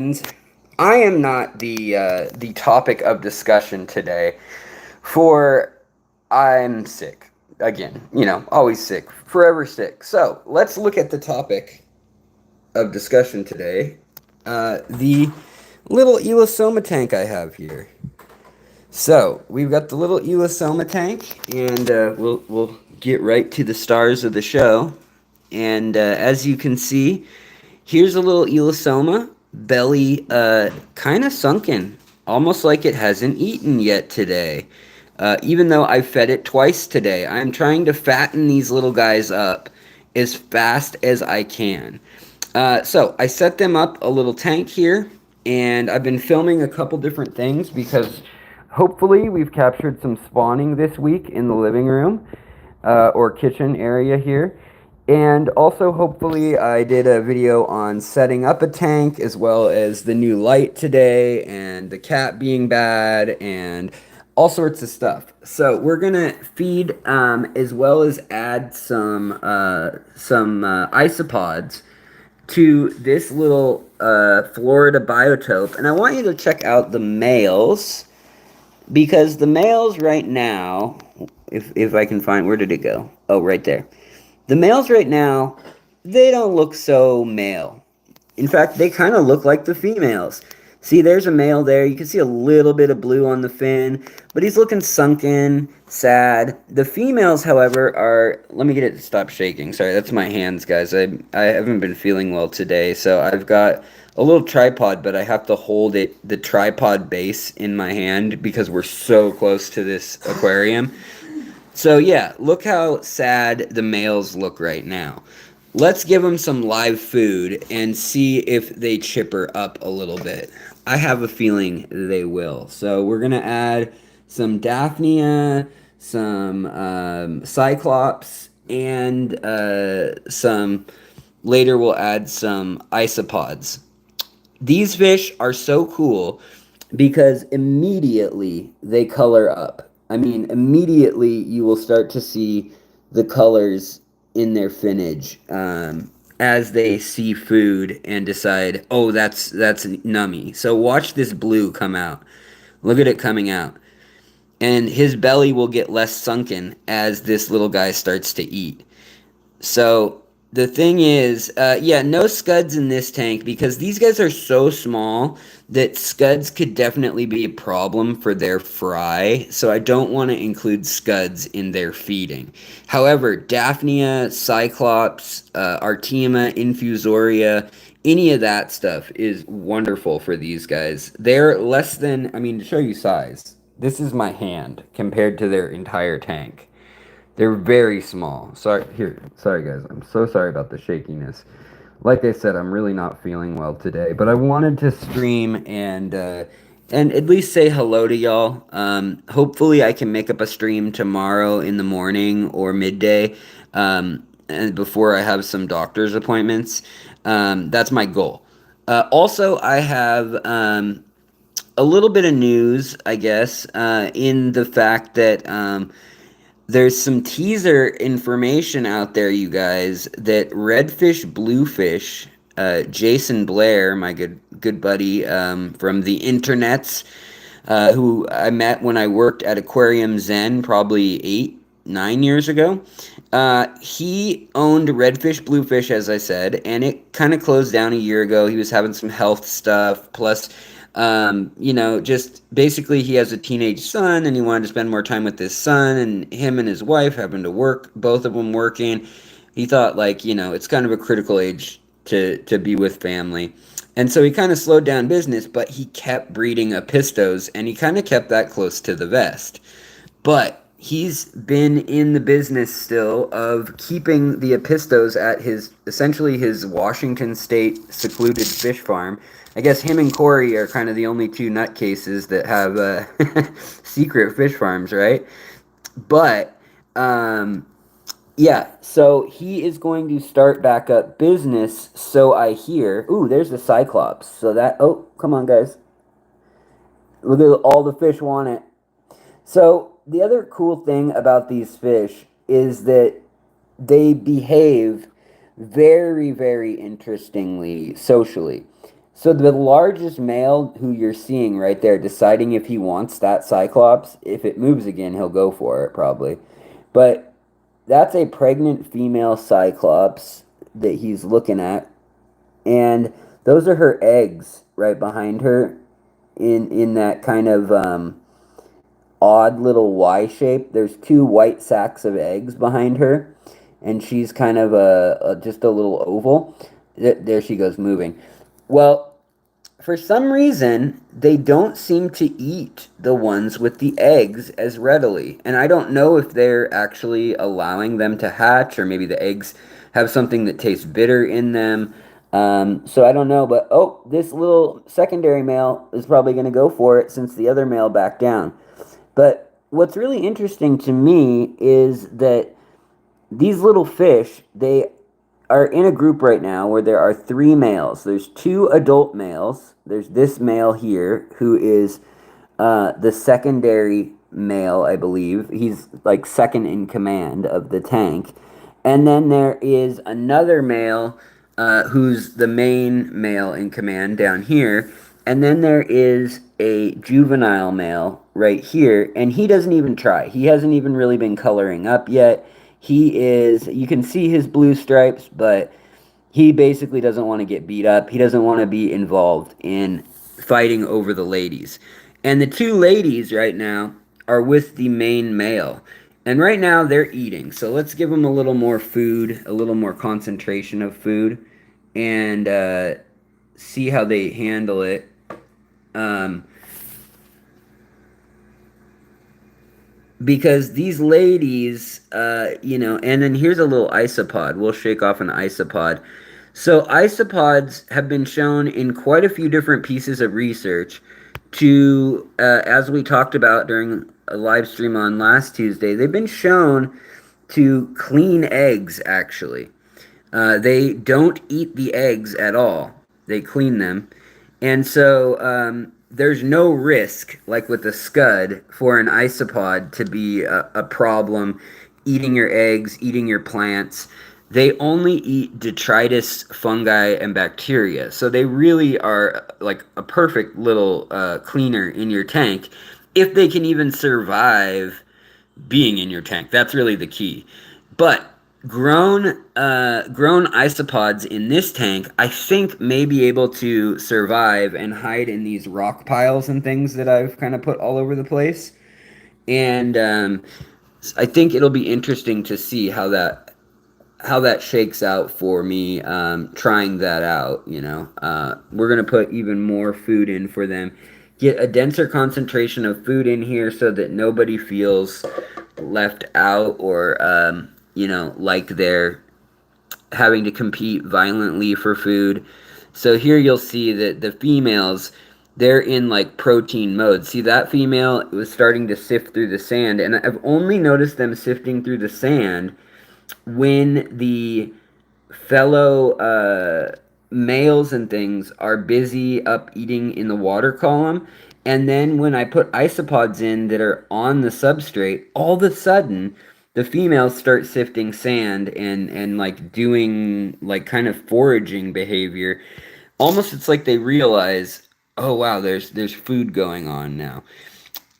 I am not the topic of discussion today, for I'm sick again. Always sick, forever sick. So let's look at the topic of discussion today. The little elosoma tank I have here. So we've got the little elosoma tank, and we'll get right to the stars of the show. And as you can see, here's a little elosoma, belly kind of sunken, almost like it hasn't eaten yet today. Even though I fed it twice today, I'm trying to fatten these little guys up as fast as I can. So I set them up a little tank here, and I've been filming a couple different things because hopefully we've captured some spawning this week in the living room or kitchen area here. And also, hopefully, I did a video on setting up a tank as well as the new light today and the cat being bad and all sorts of stuff. So we're gonna feed as well as add some isopods to this little Florida biotope. And I want you to check out the males because the males right now, if I can find, where did it go? Oh, right there. The males right now, they don't look so male. In fact, they kind of look like the females. See, there's a male there. You can see a little bit of blue on the fin, but he's looking sunken, sad. The females, however, are... Let me get it to stop shaking. Sorry, that's my hands, guys. I haven't been feeling well today, so I've got a little tripod, but I have to hold the tripod base in my hand because we're so close to this aquarium. So yeah, look how sad the males look right now. Let's give them some live food and see if they chipper up a little bit. I have a feeling they will. So we're going to add some Daphnia, some Cyclops, and later we'll add some Isopods. These fish are so cool because immediately they color up. I mean, immediately you will start to see the colors in their finnage as they see food and decide, oh, that's nummy. So watch this blue come out. Look at it coming out. And his belly will get less sunken as this little guy starts to eat. So the thing is, yeah, no scuds in this tank because these guys are so small that scuds could definitely be a problem for their fry. So I don't want to include scuds in their feeding. However, Daphnia, Cyclops, Artemia, Infusoria, any of that stuff is wonderful for these guys. They're less than, I mean, to show you size, this is my hand compared to their entire tank. They're very small. Sorry guys. I'm so sorry about the shakiness. Like I said, I'm really not feeling well today, but I wanted to stream and at least say hello to y'all. Hopefully I can make up a stream tomorrow in the morning or midday, and before I have some doctor's appointments. That's my goal. Also, I have a little bit of news, I guess, in the fact that there's some teaser information out there, you guys, that redfish, bluefish, Jason Blair, my good buddy from the internets, who I met when I worked at Aquarium Zen probably 8, 9 years ago. He owned redfish, bluefish, as I said, and it kind of closed down a year ago. He was having some health stuff, plus just basically he has a teenage son and he wanted to spend more time with his son, and him and his wife having to work, both of them working. He thought it's kind of a critical age to be with family. And so he kind of slowed down business, but he kept breeding apistos and he kind of kept that close to the vest. But he's been in the business still of keeping the apistos at essentially his Washington State secluded fish farm. I guess him and Corey are kind of the only two nutcases that have secret fish farms, right? But, yeah, so he is going to start back up business, so I hear. Ooh, there's the Cyclops. So oh, come on, guys. Look at all the fish want it. So the other cool thing about these fish is that they behave very, very interestingly socially. So the largest male who you're seeing right there, deciding if he wants that cyclops, if it moves again, he'll go for it probably. But that's a pregnant female cyclops that he's looking at, and those are her eggs right behind her in that kind of odd little Y shape. There's two white sacks of eggs behind her, and she's kind of just a little oval. There she goes moving. Well, for some reason, they don't seem to eat the ones with the eggs as readily. And I don't know if they're actually allowing them to hatch, or maybe the eggs have something that tastes bitter in them. So I don't know, but oh, this little secondary male is probably going to go for it since the other male backed down. But what's really interesting to me is that these little fish, they are in a group right now where there are three males. There's two adult males. There's this male here who is the secondary male, I believe. He's like second in command of the tank. And then there is another male who's the main male in command down here. And then there is a juvenile male right here. And he doesn't even try. He hasn't even really been coloring up yet. He is, you can see his blue stripes, but he basically doesn't want to get beat up. He doesn't want to be involved in fighting over the ladies. And the two ladies right now are with the main male. And right now they're eating. So let's give them a little more food, a little more concentration of food, and see how they handle it. Because these ladies, and then here's a little isopod. We'll shake off an isopod. So isopods have been shown in quite a few different pieces of research to, as we talked about during a live stream on last Tuesday, they've been shown to clean eggs, actually. They don't eat the eggs at all. They clean them. And so there's no risk, like with the scud, for an isopod to be a problem eating your eggs, eating your plants. They only eat detritus, fungi, and bacteria. So they really are like a perfect little cleaner in your tank, if they can even survive being in your tank. That's really the key. But grown isopods in this tank, I think, may be able to survive and hide in these rock piles and things that I've kind of put all over the place. And I think it'll be interesting to see how that shakes out for me, trying that out. We're gonna put even more food in for them, get a denser concentration of food in here so that nobody feels left out, or like they're having to compete violently for food. So here you'll see that the females, they're in like protein mode. See, that female was starting to sift through the sand, and I've only noticed them sifting through the sand when the fellow males and things are busy up eating in the water column. And then when I put isopods in that are on the substrate, all of a sudden the females start sifting sand and like doing like kind of foraging behavior. Almost it's like they realize, oh wow, there's food going on now.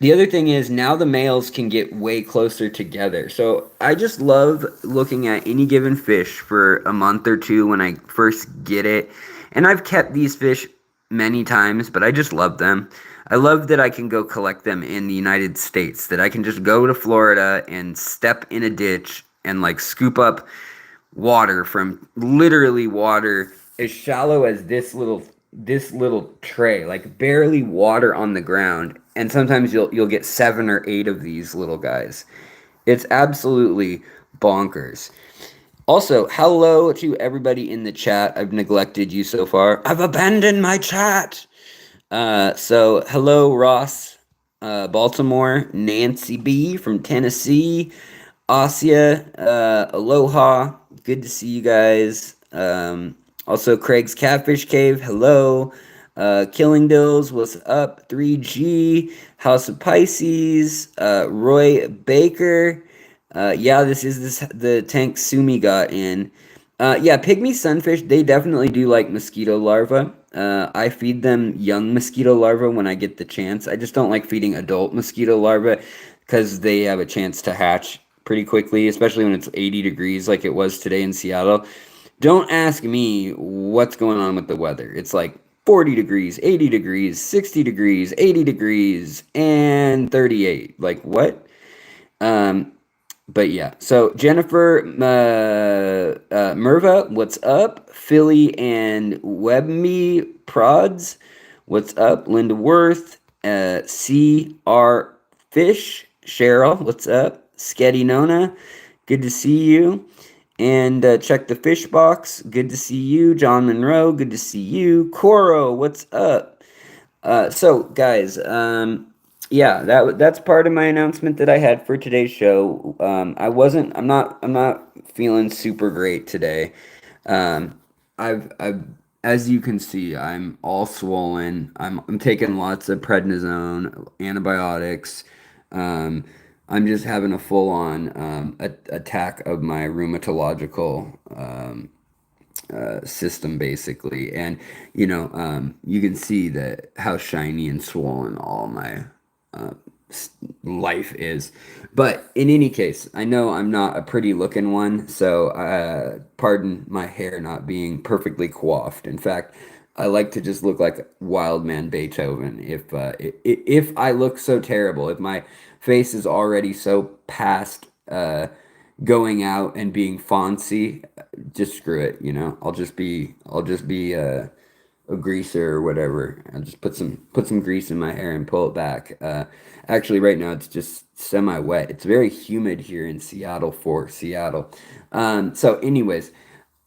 The other thing is now the males can get way closer together. So I just love looking at any given fish for a month or two when I first get it. And I've kept these fish many times, but I just love them. I love that I can go collect them in the United States, that I can just go to Florida and step in a ditch and like scoop up water from literally water as shallow as this little tray, like barely water on the ground, and sometimes you'll get 7 or 8 of these little guys. It's absolutely bonkers. Also, hello to everybody in the chat. I've neglected you so far. I've abandoned my chat. So hello Ross, Baltimore, Nancy B from Tennessee, Asia, aloha. Good to see you guys. Also, Craig's Catfish Cave, hello. Killing Dills, what's up? 3G, House of Pisces, Roy Baker. Yeah, this is the tank Sumi got in. Yeah, Pygmy Sunfish, they definitely do like mosquito larvae. I feed them young mosquito larvae when I get the chance. I just don't like feeding adult mosquito larvae because they have a chance to hatch pretty quickly, especially when it's 80 degrees like it was today in Seattle. Don't ask me what's going on with the weather. It's like 40 degrees, 80 degrees, 60 degrees, 80 degrees, and 38. Like, what? Um, but yeah, so Jennifer Merva, what's up? Philly and Webme Prods, what's up? Linda Worth, C.R. Fish, Cheryl, what's up? Sketty Nona, good to see you. And check the fish box, good to see you. John Monroe, good to see you. Coro, what's up? So guys, yeah, that's part of my announcement that I had for today's show. I'm not feeling super great today. Um, I've, as you can see, I'm all swollen. I'm taking lots of prednisone, antibiotics. Um, I'm just having a full-on attack of my rheumatological system basically, and you can see that how shiny and swollen all my uh, life is. But in any case, I know I'm not a pretty looking one, so pardon my hair not being perfectly coiffed. In fact, I like to just look like Wildman Beethoven. If I look so terrible, if my face is already so past going out and being fancy, just screw it, I'll just be a greaser or whatever. I'll just put some grease in my hair and pull it back. Actually, right now it's just semi-wet. It's very humid here in Seattle for Seattle. So anyways,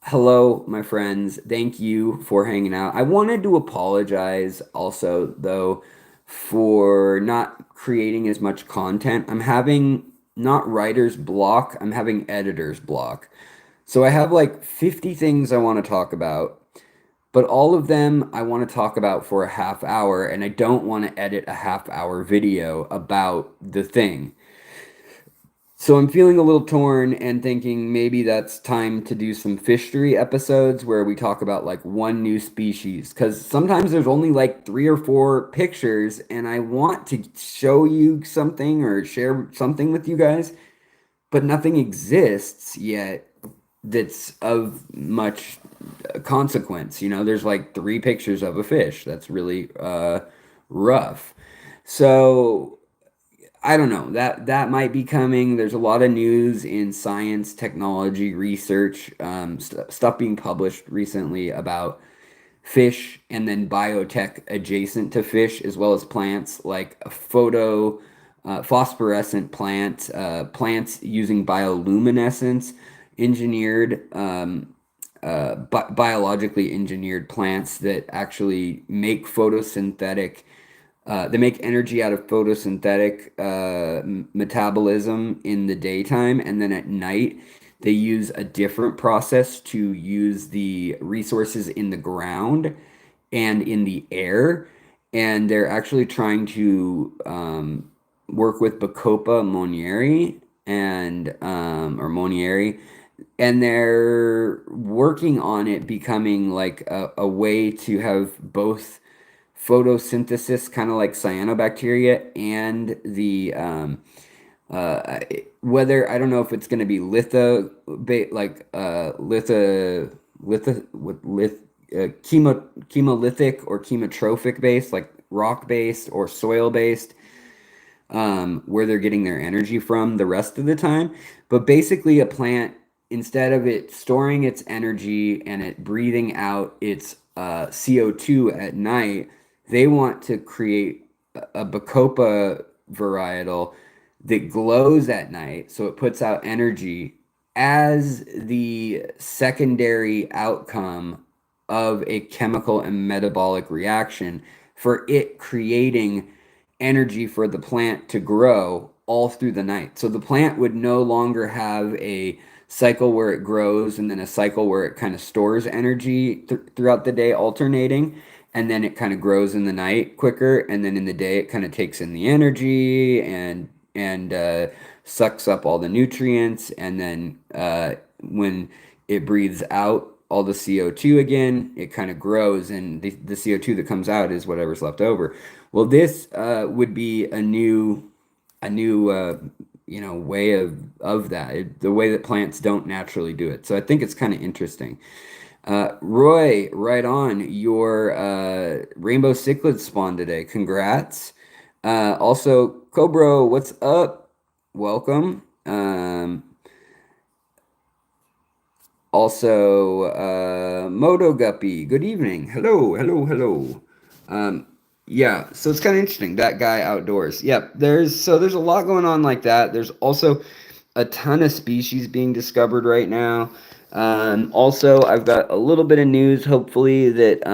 hello, my friends. Thank you for hanging out. I wanted to apologize also, though, for not creating as much content. I'm having not writer's block, I'm having editor's block. So I have like 50 things I want to talk about, but all of them I want to talk about for a half hour, and I don't want to edit a half hour video about the thing. So I'm feeling a little torn and thinking maybe that's time to do some fishery episodes where we talk about like one new species. Because sometimes there's only like 3 or 4 pictures, and I want to show you something or share something with you guys, but nothing exists yet that's of much consequence. There's like 3 pictures of a fish. That's really rough. So I don't know. That might be coming. There's a lot of news in science, technology, research, stuff being published recently about fish and then biotech adjacent to fish, as well as plants like a phosphorescent plants using bioluminescence, engineered, biologically engineered plants that actually make photosynthetic. They make energy out of photosynthetic metabolism in the daytime, and then at night they use a different process to use the resources in the ground and in the air. And they're actually trying to work with Bacopa Monieri or Monieri, and they're working on it becoming like a way to have both photosynthesis, kind of like cyanobacteria, and the whether I don't know if it's going to be chemolithic or chemotrophic based, like rock based or soil based, where they're getting their energy from the rest of the time. But basically, a plant, instead of it storing its energy and it breathing out its CO2 at night, they want to create a Bacopa varietal that glows at night, so it puts out energy as the secondary outcome of a chemical and metabolic reaction for it creating energy for the plant to grow all through the night. So the plant would no longer have a cycle where it grows and then a cycle where it kind of stores energy throughout the day, alternating, and then it kind of grows in the night quicker, and then in the day it kind of takes in the energy and sucks up all the nutrients, and then when it breathes out all the CO2 again. It kind of grows, and the CO2 that comes out is whatever's left over. Well, this would be a new way of that, the way that plants don't naturally do it. So I think it's kind of interesting. Roy, right on, your rainbow cichlid spawn today. Congrats. Also, Cobro, what's up? Welcome. Also, Moto Guppy, good evening. Hello, hello, hello. Um, yeah, so it's kind of interesting, that guy outdoors. Yep, there's a lot going on like that. There's also a ton of species being discovered right now. Also, I've got a little bit of news, hopefully, that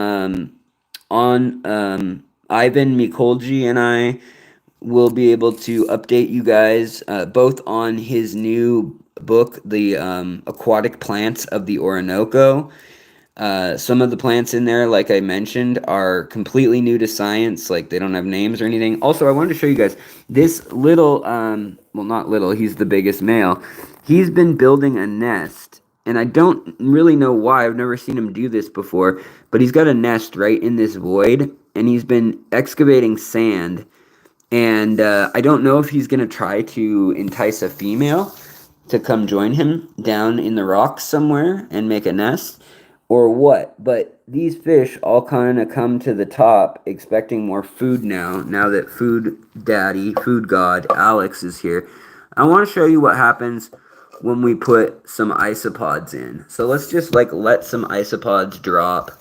on Ivan Mikolji and I will be able to update you guys both on his new book, The Aquatic Plants of the Orinoco. Some of the plants in there, like I mentioned, are completely new to science. Like, they don't have names or anything. Also, I wanted to show you guys this little, well, not little, he's the biggest male. He's been building a nest, and I don't really know why. I've never seen him do this before, but he's got a nest right in this void, and he's been excavating sand. And I don't know if he's going to try to entice a female to come join him down in the rocks somewhere and make a nest or what. But these fish all kind of come to the top expecting more food now that food daddy, food god, Alex is here. I want to show you what happens when we put some isopods in. So let's just let some isopods drop.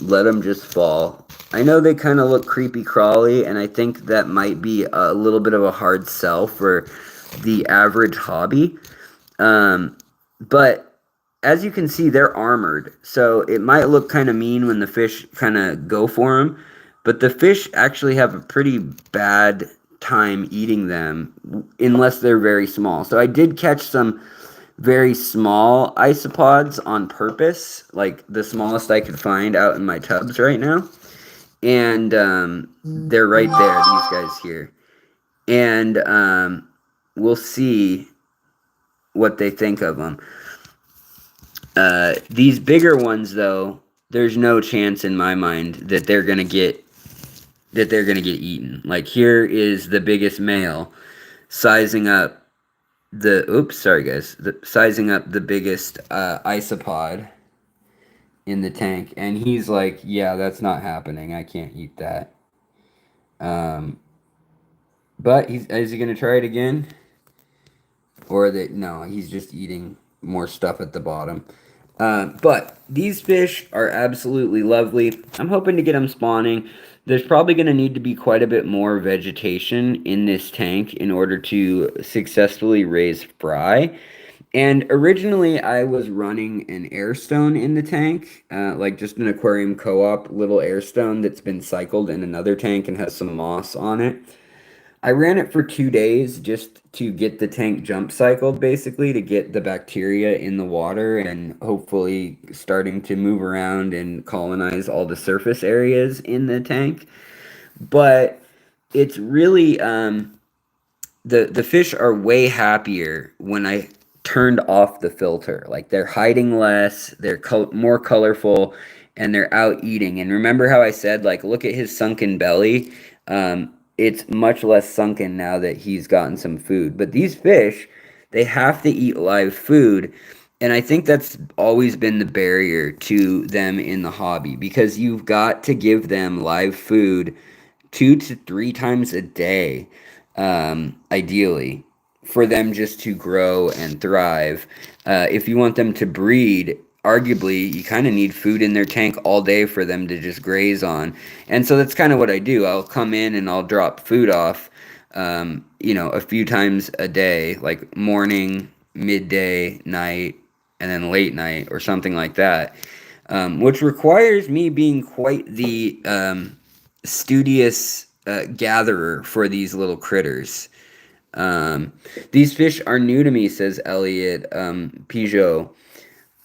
Let them just fall. I know they kind of look creepy crawly, and I think that might be a little bit of a hard sell for the average hobby. But as you can see, they're armored, so it might look kind of mean when the fish kind of go for them, but the fish actually have a pretty bad time eating them unless they're very small. So I did catch some very small isopods on purpose, like the smallest I could find out in my tubs right now. And they're right there, these guys here. And we'll see what they think of them. These bigger ones, though, there's no chance in my mind that they're gonna get eaten. Like, here is the biggest male sizing up sizing up the biggest isopod in the tank, and he's like, yeah, that's not happening. I can't eat that. But is he gonna try it again? No, he's just eating more stuff at the bottom. But these fish are absolutely lovely. I'm hoping to get them spawning. There's probably going to need to be quite a bit more vegetation in this tank in order to successfully raise fry. And originally, I was running an airstone in the tank, like just an aquarium co-op little airstone that's been cycled in another tank and has some moss on it. I ran it for 2 days just to get the tank jump cycled, basically, to get the bacteria in the water and hopefully starting to move around and colonize all the surface areas in the tank. But it's really, the fish are way happier when I turned off the filter. Like, they're hiding less, they're more colorful, and they're out eating. And remember how I said, like, look at his sunken belly? It's much less sunken now that he's gotten some food. But these fish, they have to eat live food. And I think that's always been the barrier to them in the hobby, because you've got to give them live food 2 to 3 times a day, ideally, for them just to grow and thrive. If you want them to breed, arguably, you kind of need food in their tank all day for them to just graze on. And so that's kind of what I do. I'll come in and I'll drop food off, a few times a day, like morning, midday, night, and then late night or something like that, which requires me being quite the studious gatherer for these little critters. These fish are new to me, says Elliot Pigeot.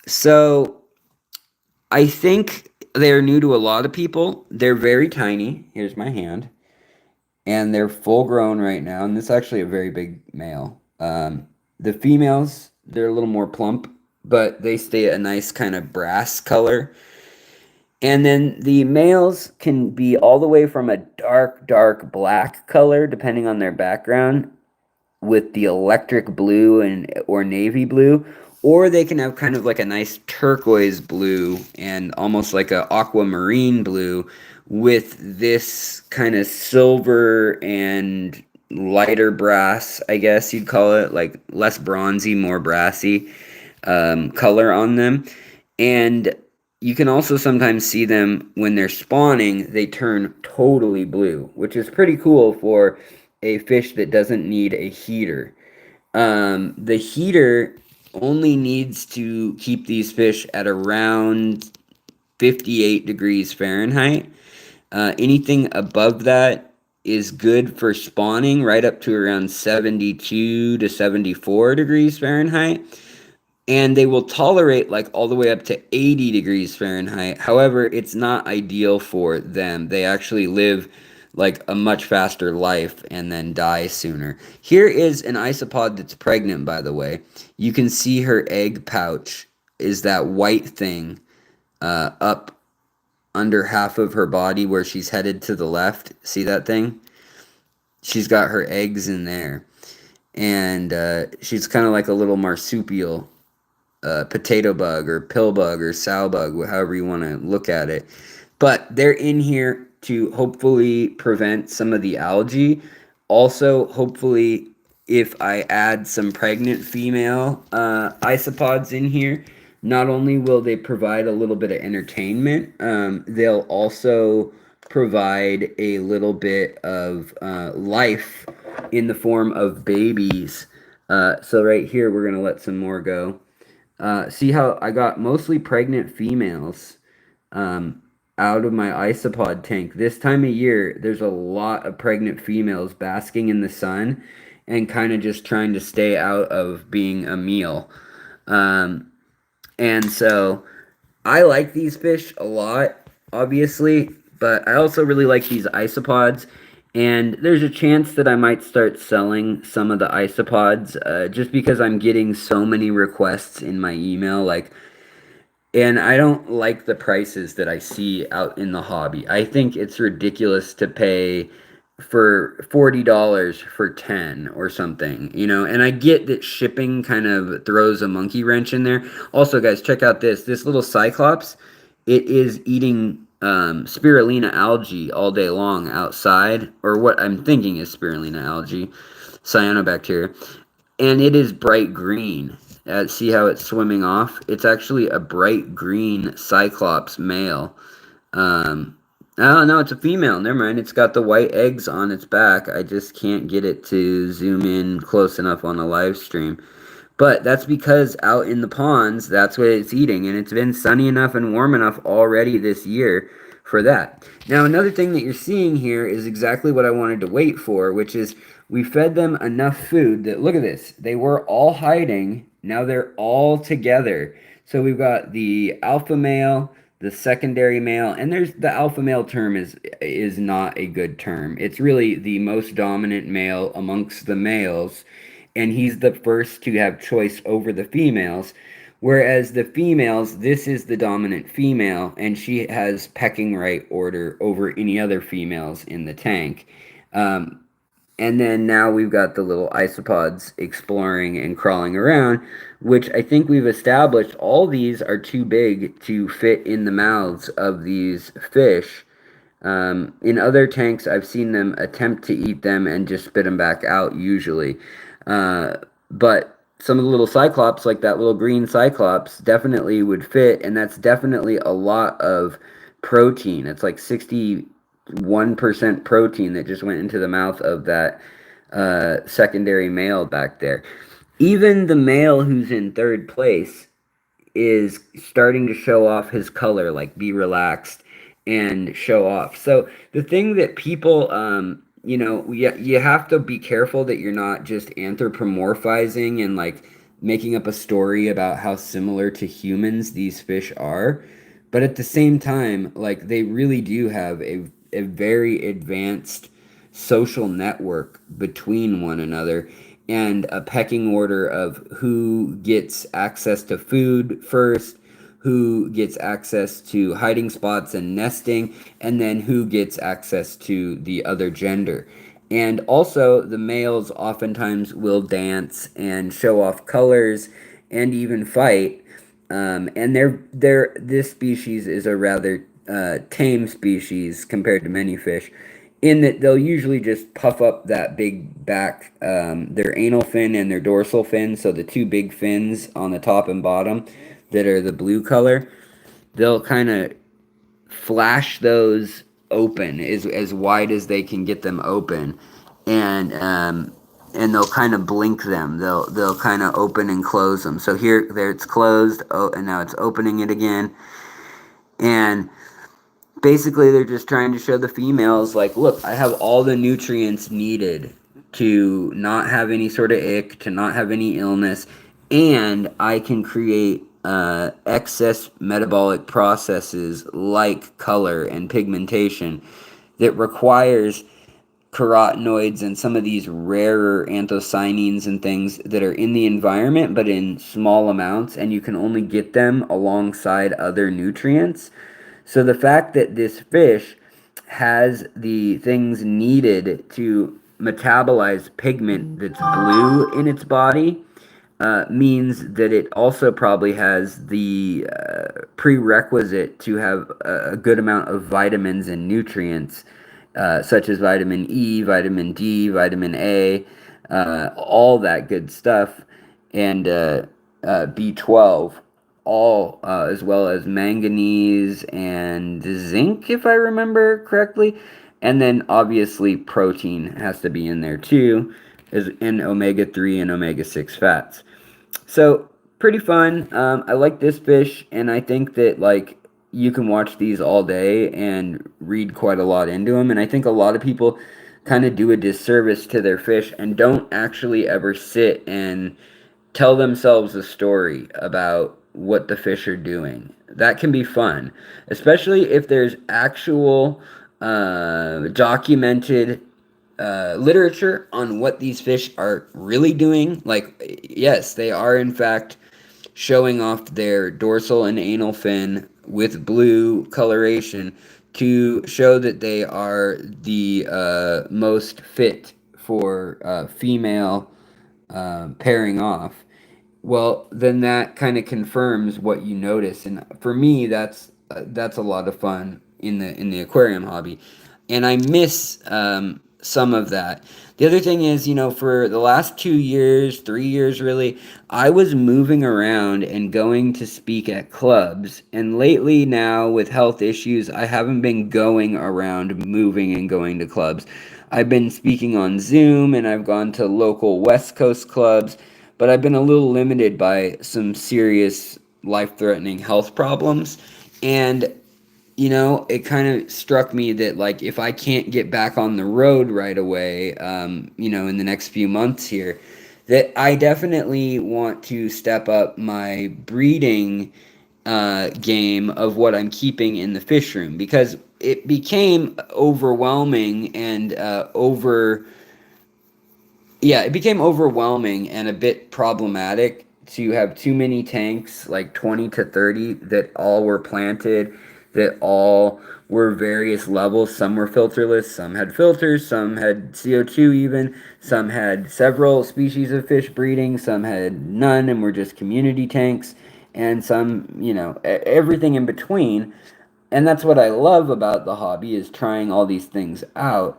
So I think they're new to a lot of people. They're very tiny. Here's my hand. And they're full grown right now. And this is actually a very big male. The females, they're a little more plump, but they stay a nice kind of brass color. And then the males can be all the way from a dark, dark black color, depending on their background, with the electric blue and or navy blue, or they can have kind of like a nice turquoise blue and almost like a aquamarine blue with this kind of silver and lighter brass, I guess you'd call it, like less bronzy, more brassy color on them. And you can also sometimes see them when they're spawning, they turn totally blue, which is pretty cool for a fish that doesn't need a heater. The heater only needs to keep these fish at around 58 degrees Fahrenheit. Anything above that is good for spawning, right up to around 72 to 74 degrees Fahrenheit. And they will tolerate like all the way up to 80 degrees Fahrenheit. However, it's not ideal for them. They actually live like a much faster life and then die sooner. Here is an isopod that's pregnant, by the way. You can see her egg pouch is that white thing up under half of her body where she's headed to the left. See that thing? She's got her eggs in there. And she's kind of like a little marsupial potato bug or pill bug or sow bug, however you want to look at it. But they're in here to hopefully prevent some of the algae. Also, hopefully, if I add some pregnant female isopods in here, not only will they provide a little bit of entertainment, they'll also provide a little bit of life in the form of babies. So right here, we're going to let some more go. See how I got mostly pregnant females out of my isopod tank. This time of year, there's a lot of pregnant females basking in the sun and kind of just trying to stay out of being a meal. And so I like these fish a lot, obviously, but I also really like these isopods. And there's a chance that I might start selling some of the isopods just because I'm getting so many requests in my email. And I don't like the prices that I see out in the hobby. I think it's ridiculous to pay for $40 for 10 or something, and I get that shipping kind of throws a monkey wrench in there. Also, guys, check out this little cyclops. It is eating spirulina algae all day long outside, or what I'm thinking is spirulina algae, cyanobacteria, and it is bright green. See how it's swimming off? It's actually a bright green cyclops male. Oh, no, it's a female. Never mind. It's got the white eggs on its back. I just can't get it to zoom in close enough on the live stream. But that's because out in the ponds, that's what it's eating. And it's been sunny enough and warm enough already this year for that. Now, another thing that you're seeing here is exactly what I wanted to wait for, which is we fed them enough food that, look at this, they were all hiding. Now they're all together. So we've got the alpha male, the secondary male, and there's the alpha male term is not a good term. It's really the most dominant male amongst the males, and he's the first to have choice over the females. Whereas the females, this is the dominant female, and she has pecking right order over any other females in the tank. And then now we've got the little isopods exploring and crawling around, which I think we've established all these are too big to fit in the mouths of these fish. In other tanks, I've seen them attempt to eat them and just spit them back out usually. But some of the little cyclops, like that little green cyclops, definitely would fit, and that's definitely a lot of protein. It's like 61% protein that just went into the mouth of that secondary male back there. Even the male who's in third place is starting to show off his color, like be relaxed and show off. So the thing that people, you have to be careful that you're not just anthropomorphizing and like making up a story about how similar to humans these fish are. But at the same time, like they really do have a very advanced social network between one another. and a pecking order of who gets access to food first, who gets access to hiding spots and nesting, and then who gets access to the other gender. And also, the males oftentimes will dance and show off colors and even fight. And this species is a rather tame species compared to many fish, in that they'll usually just puff up that big back, their anal fin and their dorsal fin, so the two big fins on the top and bottom that are the blue color, they'll kind of flash those open as wide as they can get them open, and they'll kind of blink them. They'll kind of open and close them. So there it's closed. Oh, and now it's opening it again, and basically they're just trying to show the females, like, look, I have all the nutrients needed to not have any sort of ick, to not have any illness, and I can create excess metabolic processes like color and pigmentation that requires carotenoids and some of these rarer anthocyanins and things that are in the environment but in small amounts, and you can only get them alongside other nutrients. So the fact that this fish has the things needed to metabolize pigment that's blue in its body means that it also probably has the prerequisite to have a good amount of vitamins and nutrients, such as vitamin E, vitamin D, vitamin A, all that good stuff, and B12, all as well as manganese and zinc, if I remember correctly. And then obviously protein has to be in there too, as in omega-3 and omega-6 fats. So pretty fun. I like this fish, and I think that like you can watch these all day and read quite a lot into them. And I think a lot of people kind of do a disservice to their fish and don't actually ever sit and tell themselves a story about what the fish are doing. That can be fun, especially if there's actual documented literature on what these fish are really doing. Like, yes, they are in fact showing off their dorsal and anal fin with blue coloration to show that they are the most fit for female pairing off. Well, then that kind of confirms what you notice, and for me, that's a lot of fun in the aquarium hobby, and I miss some of that. The other thing is, for the last 2 years, 3 years really, I was moving around and going to speak at clubs, and lately now with health issues, I haven't been going around moving and going to clubs. I've been speaking on Zoom, and I've gone to local West Coast clubs, but I've been a little limited by some serious life-threatening health problems. And it kind of struck me that, like, if I can't get back on the road right away, in the next few months here, that I definitely want to step up my breeding game of what I'm keeping in the fish room, because it became overwhelming and it became overwhelming and a bit problematic to have too many tanks, like 20 to 30, that all were planted, that all were various levels. Some were filterless, some had filters, some had CO2 even, some had several species of fish breeding, some had none and were just community tanks, and some, everything in between. And that's what I love about the hobby, is trying all these things out.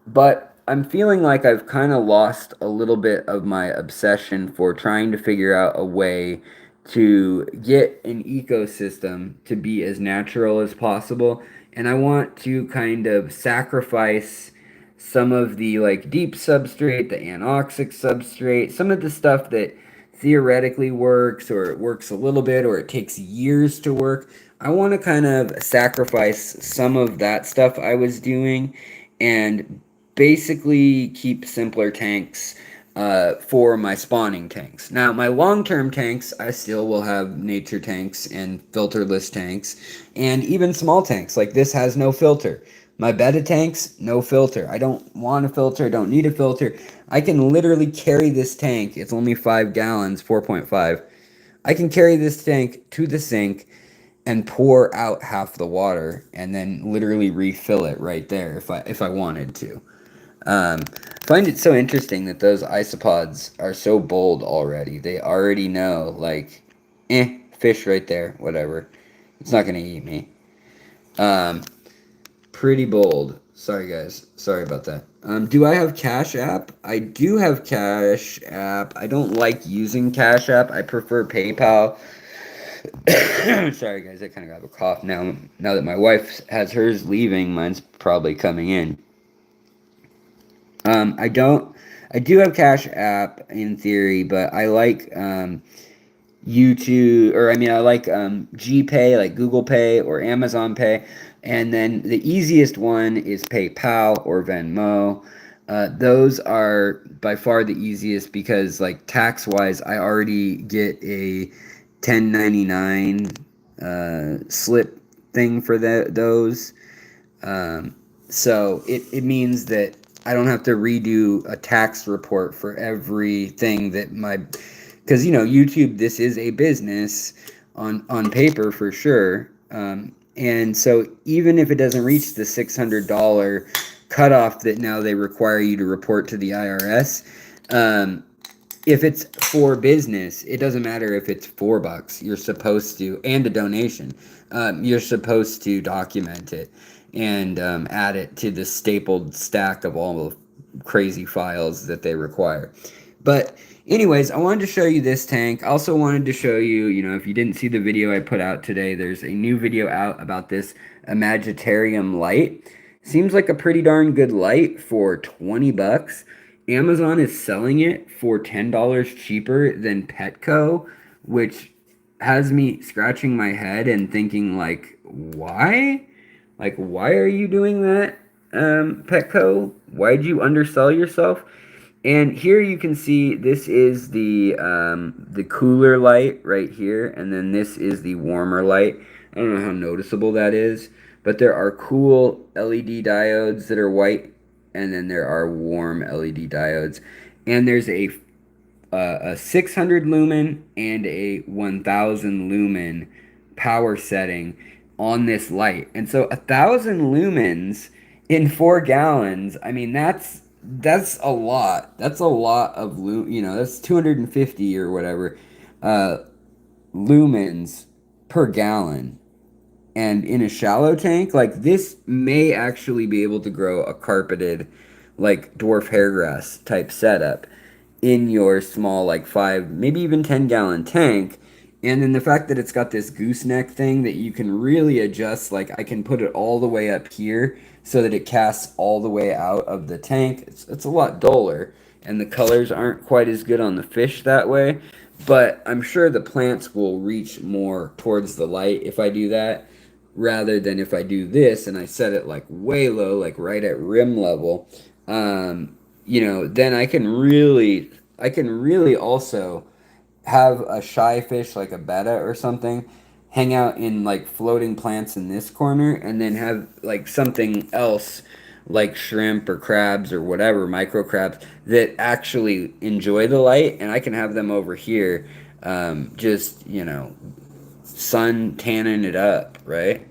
But I'm feeling like I've kind of lost a little bit of my obsession for trying to figure out a way to get an ecosystem to be as natural as possible. And I want to kind of sacrifice some of the like deep substrate, the anoxic substrate, some of the stuff that theoretically works, or it works a little bit, or it takes years to work. I want to kind of sacrifice some of that stuff I was doing and basically keep simpler tanks for my spawning tanks. Now, my long-term tanks, I still will have nature tanks and filterless tanks, and even small tanks. Like this has no filter. My betta tanks, no filter. I don't want a filter. I don't need a filter. I can literally carry this tank. It's only 5 gallons, 4.5. I can carry this tank to the sink and pour out half the water and then literally refill it right there if I wanted to. Find it so interesting that those isopods are so bold already. They already know, like, fish right there, whatever. It's not gonna eat me. Um, Pretty bold. Sorry, guys. Sorry about that. Do I have Cash App? I do have Cash App. I don't like using Cash App. I prefer PayPal. Sorry, guys. I kind of got a cough now. Now that my wife has hers leaving, mine's probably coming in. I don't. I do have Cash App in theory, but I like YouTube, or I mean, I like GPay, like Google Pay or Amazon Pay, and then the easiest one is PayPal or Venmo. Those are by far the easiest because, like, tax wise, I already get a 1099 slip thing for those. So it means that I don't have to redo a tax report for everything that because YouTube, this is a business on paper for sure. And so even if it doesn't reach the $600 cutoff that now they require you to report to the IRS, if it's for business, it doesn't matter if it's $4. You're supposed to, and a donation. You're supposed to document it and add it to the stapled stack of all the crazy files that they require. But anyways, I wanted to show you this tank. I also wanted to show you, if you didn't see the video I put out today, there's a new video out about this Matrrial light. Seems like a pretty darn good light for 20 bucks. Amazon is selling it for $10 cheaper than Petco, which has me scratching my head and thinking, like, why? Like, why are you doing that, Petco? Why'd you undersell yourself? And here you can see this is the cooler light right here, and then this is the warmer light. I don't know how noticeable that is, but there are cool LED diodes that are white, and then there are warm LED diodes. And there's a 600 lumen and a 1000 lumen power setting on this light. And so 1,000 lumens in 4 gallons, I mean, that's a lot. That's a lot of that's 250 or whatever lumens per gallon. And in a shallow tank, like, this may actually be able to grow a carpeted, like, dwarf hairgrass type setup in your small, like, 5, maybe even 10-gallon tank. And then the fact that it's got this gooseneck thing that you can really adjust, like, I can put it all the way up here so that it casts all the way out of the tank. It's a lot duller, and the colors aren't quite as good on the fish that way. But I'm sure the plants will reach more towards the light if I do that, rather than if I do this and I set it, like, way low, like right at rim level. Then I can really also have a shy fish like a betta or something hang out in, like, floating plants in this corner, and then have, like, something else like shrimp or crabs or whatever, micro crabs, that actually enjoy the light, and I can have them over here, just sun tanning it up, right?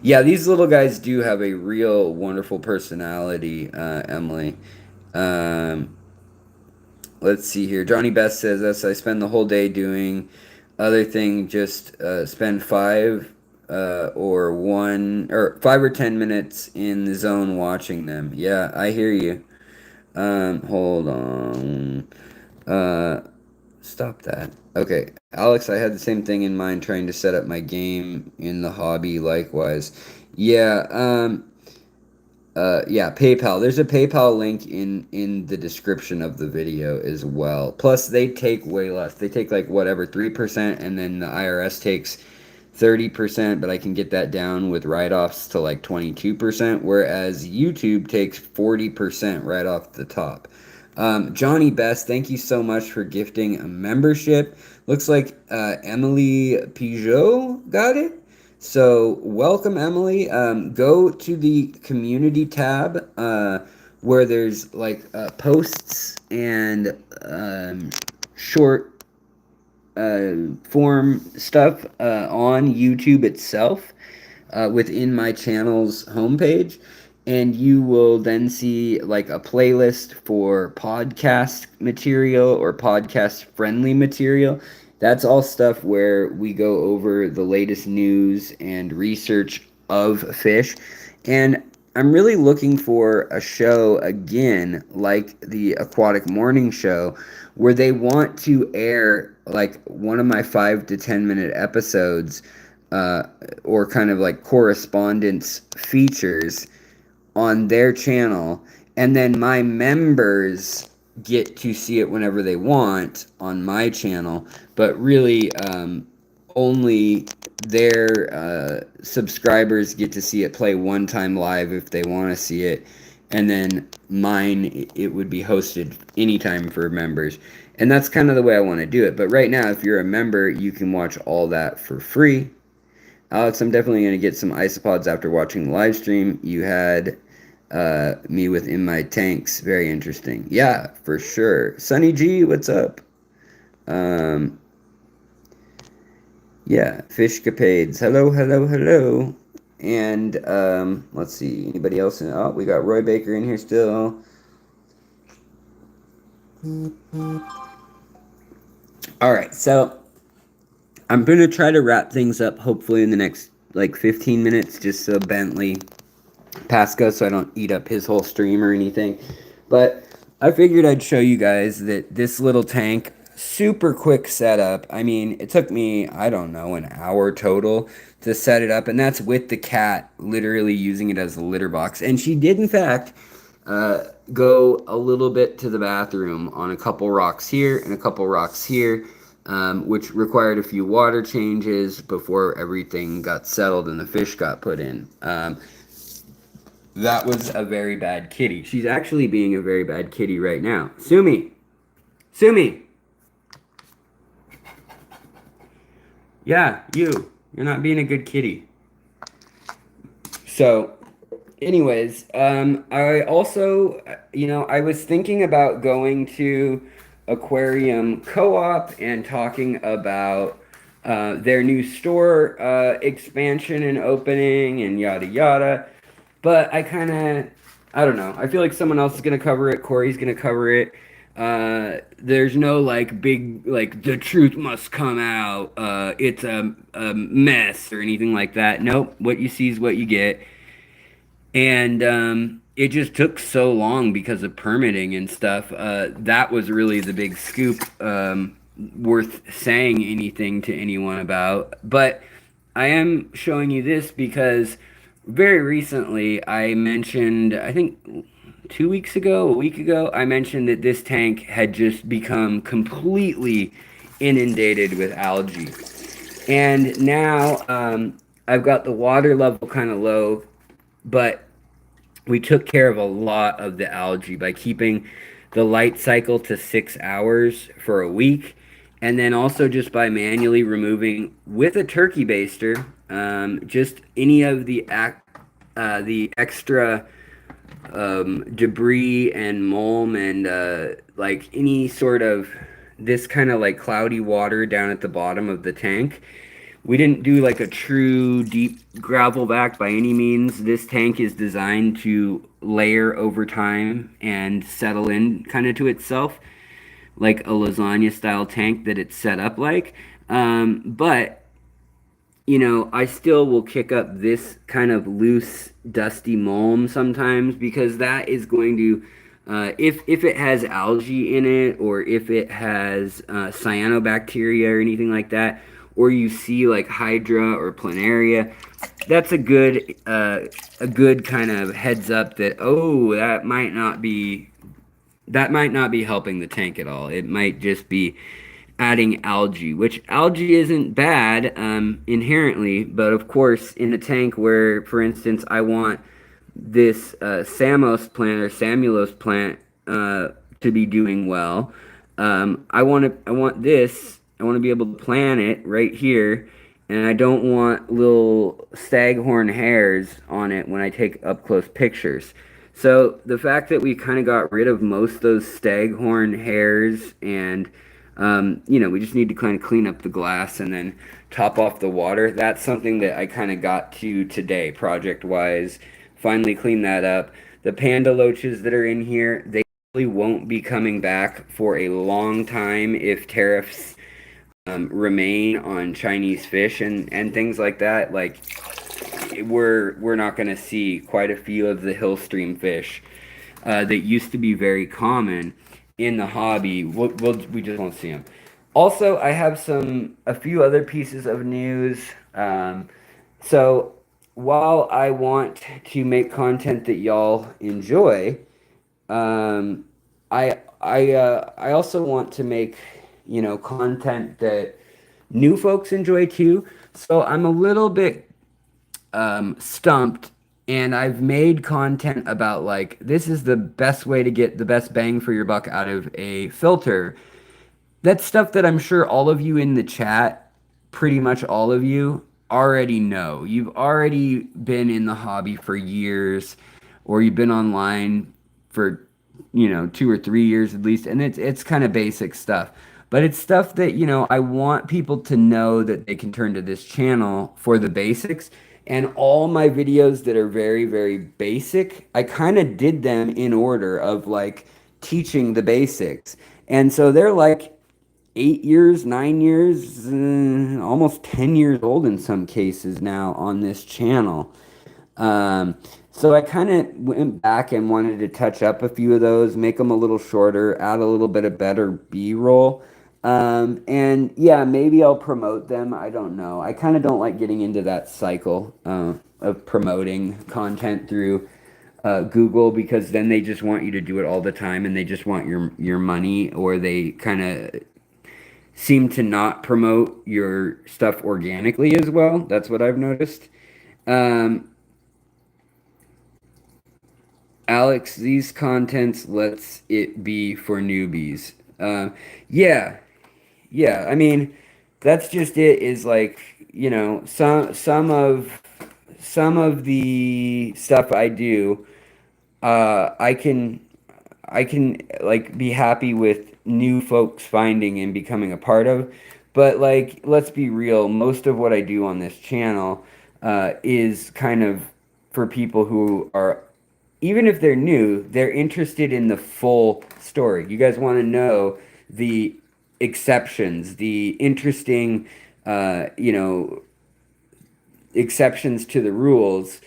Yeah, these little guys do have a real wonderful personality, Emily. Um, let's see here. Johnny Best says this. I spend the whole day doing other thing. Just spend 5 or 10 minutes in the zone watching them. Yeah, I hear you. Hold on. Stop that. Okay, Alex, I had the same thing in mind trying to set up my game in the hobby likewise. Yeah, yeah, PayPal. There's a PayPal link in the description of the video as well. Plus, they take way less. They take, like, whatever, 3%, and then the IRS takes 30%, but I can get that down with write-offs to, like, 22%, whereas YouTube takes 40% right off the top. Johnny Best, thank you so much for gifting a membership. Looks like Emily Peugeot got it. So, welcome, Emily. Go to the community tab where there's like posts and short form stuff on YouTube itself within my channel's homepage. And you will then see like a playlist for podcast material or podcast friendly material. That's all stuff where we go over the latest news and research of fish. And I'm really looking for a show again, like the Aquatic Morning Show, where they want to air like one of my 5 to 10 minute episodes or kind of like correspondence features on their channel, and then my members get to see it whenever they want on my channel, but really only their subscribers get to see it play one time live if they want to see it, and then mine, it would be hosted anytime for members. And that's kind of the way I want to do it. But right now, if you're a member, you can watch all that for free. Alex, I'm definitely going to get some isopods after watching the live stream. You had me with In My Tanks. Very interesting. Yeah, for sure. Sunny G, what's up? Yeah, Fishcapades. Hello, hello, hello. And let's see. Anybody else? Oh, we got Roy Baker in here still. All right, so I'm going to try to wrap things up hopefully in the next like 15 minutes just so Bentley Pasco so I don't eat up his whole stream or anything. But I figured I'd show you guys that this little tank, super quick setup. I mean, it took me, I don't know, an hour total to set it up. And that's with the cat literally using it as a litter box. And she did, in fact, go a little bit to the bathroom on a couple rocks here and a couple rocks here. Which required a few water changes before everything got settled and the fish got put in. That was a very bad kitty. She's actually being a very bad kitty right now. Sumi! Sumi! Yeah, you. You're not being a good kitty. So, anyways, I also, I was thinking about going to Aquarium Co-op and talking about their new store expansion and opening and yada yada. But I don't know. I feel like someone else is going to cover it. Corey's going to cover it. There's no like big, like the truth must come out. It's a mess or anything like that. Nope. What you see is what you get. And it just took so long because of permitting and stuff. That was really the big scoop worth saying anything to anyone about. But I am showing you this because very recently I mentioned, I think 2 weeks ago, a week ago, I mentioned that this tank had just become completely inundated with algae. And now I've got the water level kind of low, but we took care of a lot of the algae by keeping the light cycle to 6 hours for a week, and then also just by manually removing with a turkey baster just any of the extra debris and mulm and like any sort of this kind of like cloudy water down at the bottom of the tank. We didn't do like a true deep gravel back by any means. This tank is designed to layer over time and settle in kind of to itself, like a lasagna style tank that it's set up like. But, I still will kick up this kind of loose, dusty mulm sometimes because that is going to, if it has algae in it or if it has cyanobacteria or anything like that, or you see like hydra or planaria, that's a good kind of heads up that that might not be helping the tank at all. It might just be adding algae, which algae isn't bad inherently, but of course in a tank where, for instance, I want this Samos plant or Samulose plant to be doing well, I want to be able to plant it right here and I don't want little staghorn hairs on it when I take up close pictures. So the fact that we kind of got rid of most of those staghorn hairs and we just need to kind of clean up the glass and then top off the water. That's something that I kind of got to today, project wise. Finally clean that up. The panda loaches that are in here, they probably won't be coming back for a long time if tariffs remain on Chinese fish and things like that. Like we're not going to see quite a few of the hill stream fish that used to be very common in the hobby. We just won't see them. Also, I have a few other pieces of news. So while I want to make content that y'all enjoy, um, I also want to make content that new folks enjoy too. So I'm a little bit stumped, and I've made content about like this is the best way to get the best bang for your buck out of a filter. That's stuff that I'm sure all of you in the chat, pretty much all of you, already know. You've already been in the hobby for years, or you've been online for 2 or 3 years at least, and it's kind of basic stuff. But it's stuff that I want people to know that they can turn to this channel for the basics. And all my videos that are very, very basic, I kind of did them in order of like teaching the basics. And so they're like 8 years, 9 years, almost 10 years old in some cases now on this channel. So I kind of went back and wanted to touch up a few of those, make them a little shorter, add a little bit of better B-roll. And yeah, maybe I'll promote them. I don't know. I kind of don't like getting into that cycle of promoting content through Google, because then they just want you to do it all the time and they just want your money, or they kind of seem to not promote your stuff organically as well. That's what I've noticed. Um, Alex, these contents lets it be for newbies. Yeah, yeah. I mean, that's just it. Is like some of the stuff I do. I can like be happy with new folks finding and becoming a part of. But like, let's be real, most of what I do on this channel is kind of for people who are, even if they're new, they're interested in the full story. You guys want to know the exceptions, the interesting, exceptions to the rules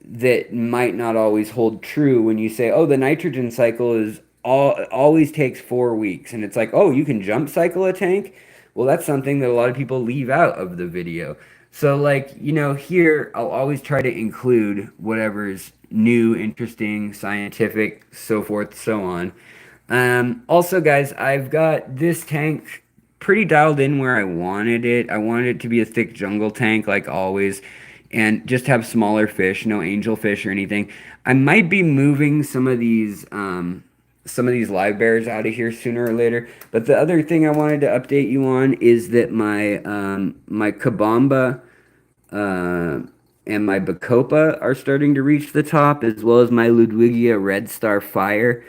that might not always hold true when you say, "Oh, the nitrogen cycle is always takes 4 weeks," and it's like, "Oh, you can jump cycle a tank." Well, that's something that a lot of people leave out of the video. So, like, here I'll always try to include whatever's new, interesting, scientific, so forth, so on. Also, guys, I've got this tank pretty dialed in where I wanted it. I wanted it to be a thick jungle tank, like always, and just have smaller fish, no angelfish or anything. I might be moving some of these live bears out of here sooner or later. But the other thing I wanted to update you on is that my Kabamba and my Bacopa are starting to reach the top, as well as my Ludwigia Red Star Fire.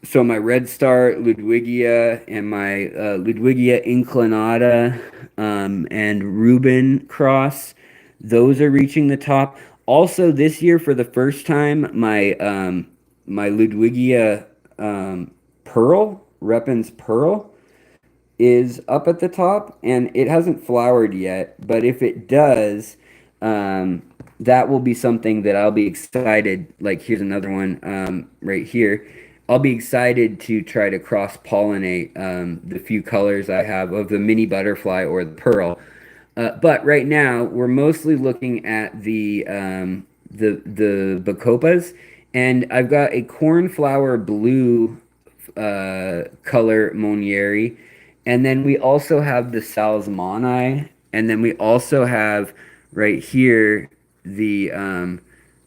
So my Red Star Ludwigia and my Ludwigia Inclinata and Reuben Cross, those are reaching the top. Also this year, for the first time, my Ludwigia Pearl, Reppin's Pearl, is up at the top, and it hasn't flowered yet. But if it does, that will be something that I'll be excited. Like, here's another one right here. I'll be excited to try to cross pollinate the few colors I have of the mini butterfly or the pearl. But right now we're mostly looking at the bacopas, and I've got a cornflower blue color Monieri, and then we also have the Salzmani, and then we also have right here the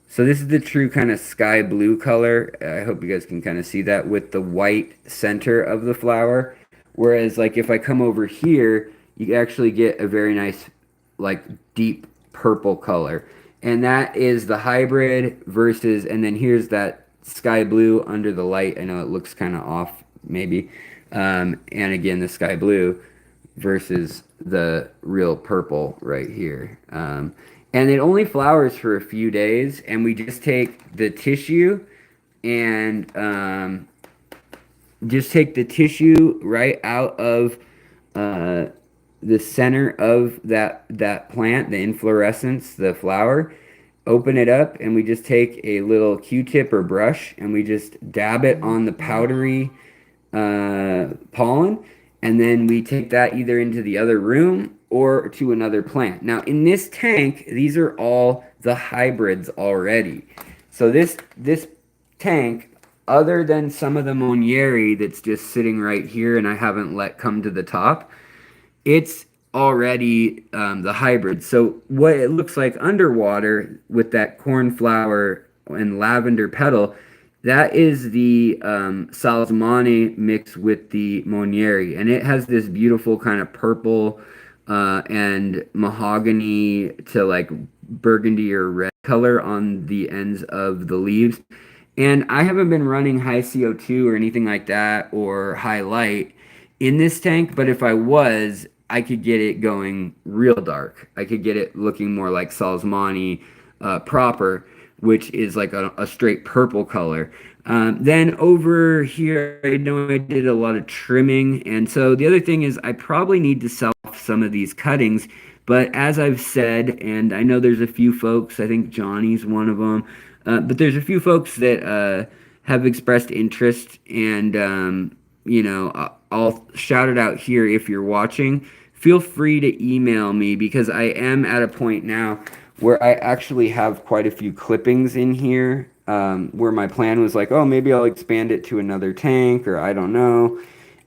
so this is the true kind of sky blue color. I hope you guys can kind of see that with the white center of the flower. Whereas like if I come over here, you actually get a very nice like deep purple color. And that is the hybrid versus, and then here's that sky blue under the light. I know it looks kind of off maybe. And again, the sky blue versus the real purple right here. And it only flowers for a few days, and we just take the tissue and just take the tissue right out of uh, the center of that plant, the inflorescence, the flower. Open it up, and we just take a little Q-tip or brush, and we just dab it on the powdery pollen, and then we take that either into the other room or to another plant. Now, in this tank, these are all the hybrids already. So this tank, other than some of the Monieri that's just sitting right here and I haven't let come to the top, it's already the hybrid. So what it looks like underwater with that cornflower and lavender petal, that is the Salzmani mixed with the Monieri, and it has this beautiful kind of purple and mahogany to like burgundy or red color on the ends of the leaves. And I haven't been running high CO2 or anything like that or high light in this tank, but if I was, I could get it going real dark. I could get it looking more like Salzmani proper, which is like a straight purple color. Then over here, I know I did a lot of trimming. And so the other thing is I probably need to sell off some of these cuttings. But as I've said, and I know there's a few folks, I think Johnny's one of them, but there's a few folks that have expressed interest. And, I'll shout it out here if you're watching. Feel free to email me because I am at a point now where I actually have quite a few clippings in here where my plan was like, oh, maybe I'll expand it to another tank or I don't know.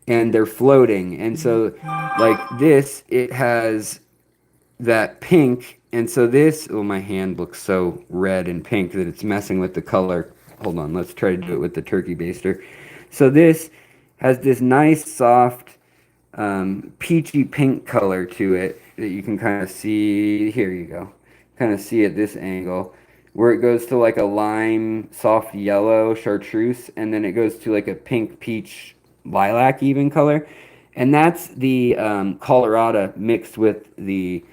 And they're floating. And so, like this, it has that pink. And so this, oh, my hand looks so red and pink that it's messing with the color. Hold on, let's try to do it with the turkey baster. So this has this nice, soft, peachy pink color to it that you can kind of see. Here you go. Kind of see at this angle where it goes to like a lime, soft yellow chartreuse, and then it goes to like a pink, peach, lilac even color. And that's the Colorado mixed with the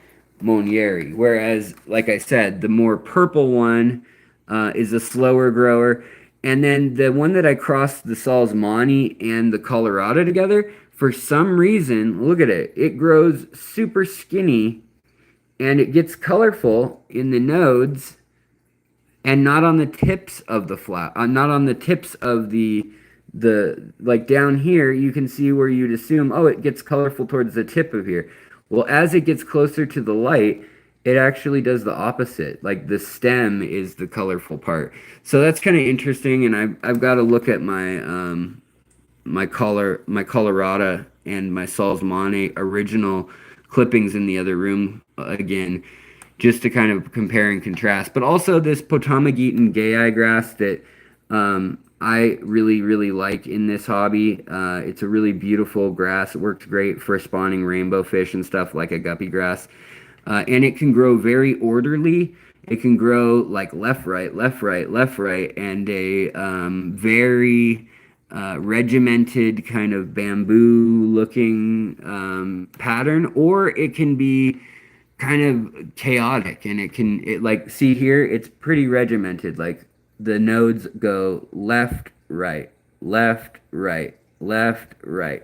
Monieri. Whereas, like I said, the more purple one is a slower grower. And then the one that I crossed the Salzmani and the Colorado together, for some reason, look at it. It grows super skinny and it gets colorful in the nodes and not on the tips of the flower, not on the tips of the like down here, you can see where you'd assume, oh, it gets colorful towards the tip of here. Well, as it gets closer to the light, it actually does the opposite. Like the stem is the colorful part. So that's kind of interesting, and I've got to look at my Colorado and my Salzmani original clippings in the other room again, just to kind of compare and contrast. But also this Potamogeton gay grass that I really, really like in this hobby. It's a really beautiful grass. It works great for spawning rainbow fish and stuff like a guppy grass. And it can grow very orderly. It can grow like left, right, left, right, left, right, and a very regimented kind of bamboo looking pattern, or it can be kind of chaotic, and it like, see here, it's pretty regimented. Like the nodes go left, right, left, right, left, right.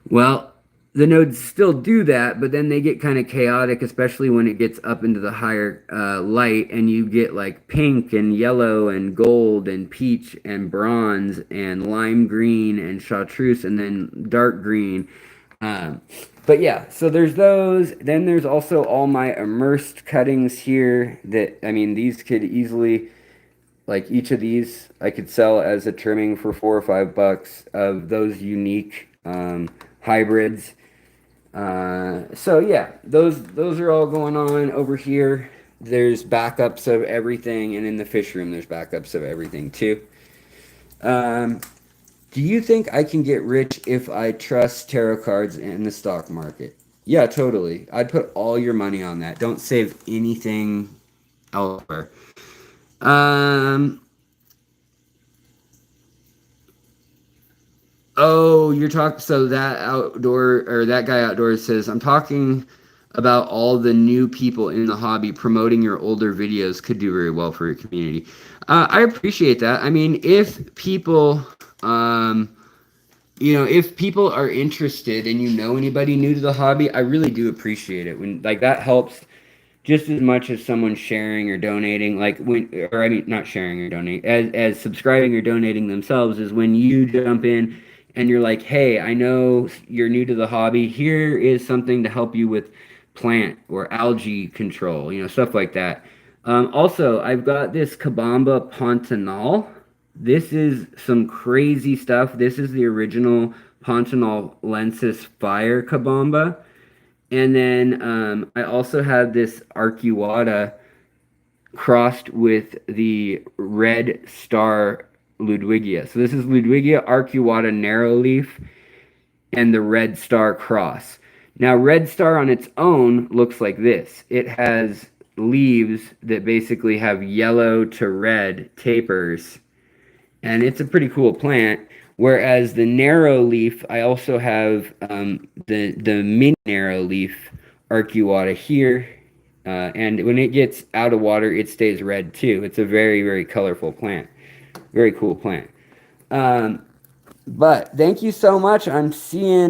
Well, the nodes still do that, but then they get kind of chaotic, especially when it gets up into the higher light, and you get like pink and yellow and gold and peach and bronze and lime green and chartreuse and then dark green. But yeah, so there's those. Then there's also all my immersed cuttings here that, I mean, these could easily, like each of these, I could sell as a trimming for $4 or $5 of those unique hybrids. So yeah, those are all going on over here. There's backups of everything, and in the fish room, there's backups of everything too. Do you think I can get rich if I trust tarot cards in the stock market? Yeah, totally. I'd put all your money on that. Don't save anything elsewhere. Um, Oh, you're talking. So that outdoor or that guy outdoors says, I'm talking about all the new people in the hobby. Promoting your older videos could do very well for your community. I appreciate that. I mean, if people, um, if people are interested and you know anybody new to the hobby, I really do appreciate it when like that helps just as much as someone sharing or donating, like when, or I mean, not sharing or donating, as subscribing or donating themselves is when you jump in and you're like, hey, I know you're new to the hobby. Here is something to help you with plant or algae control, stuff like that. Also, I've got this Kabamba Pontanal. This is some crazy stuff. This is the original Pontanal lensis fire Kabamba. And then I also have this Arcuata crossed with the Red Star Ludwigia. So this is Ludwigia Arcuata narrow leaf and the Red Star cross. Now, Red Star on its own looks like this. It has leaves that basically have yellow to red tapers, and it's a pretty cool plant. Whereas the narrow leaf, I also have the mini narrow leaf arcuata here, and when it gets out of water, it stays red too. It's a very very colorful plant, very cool plant. Um, but thank you so much. I see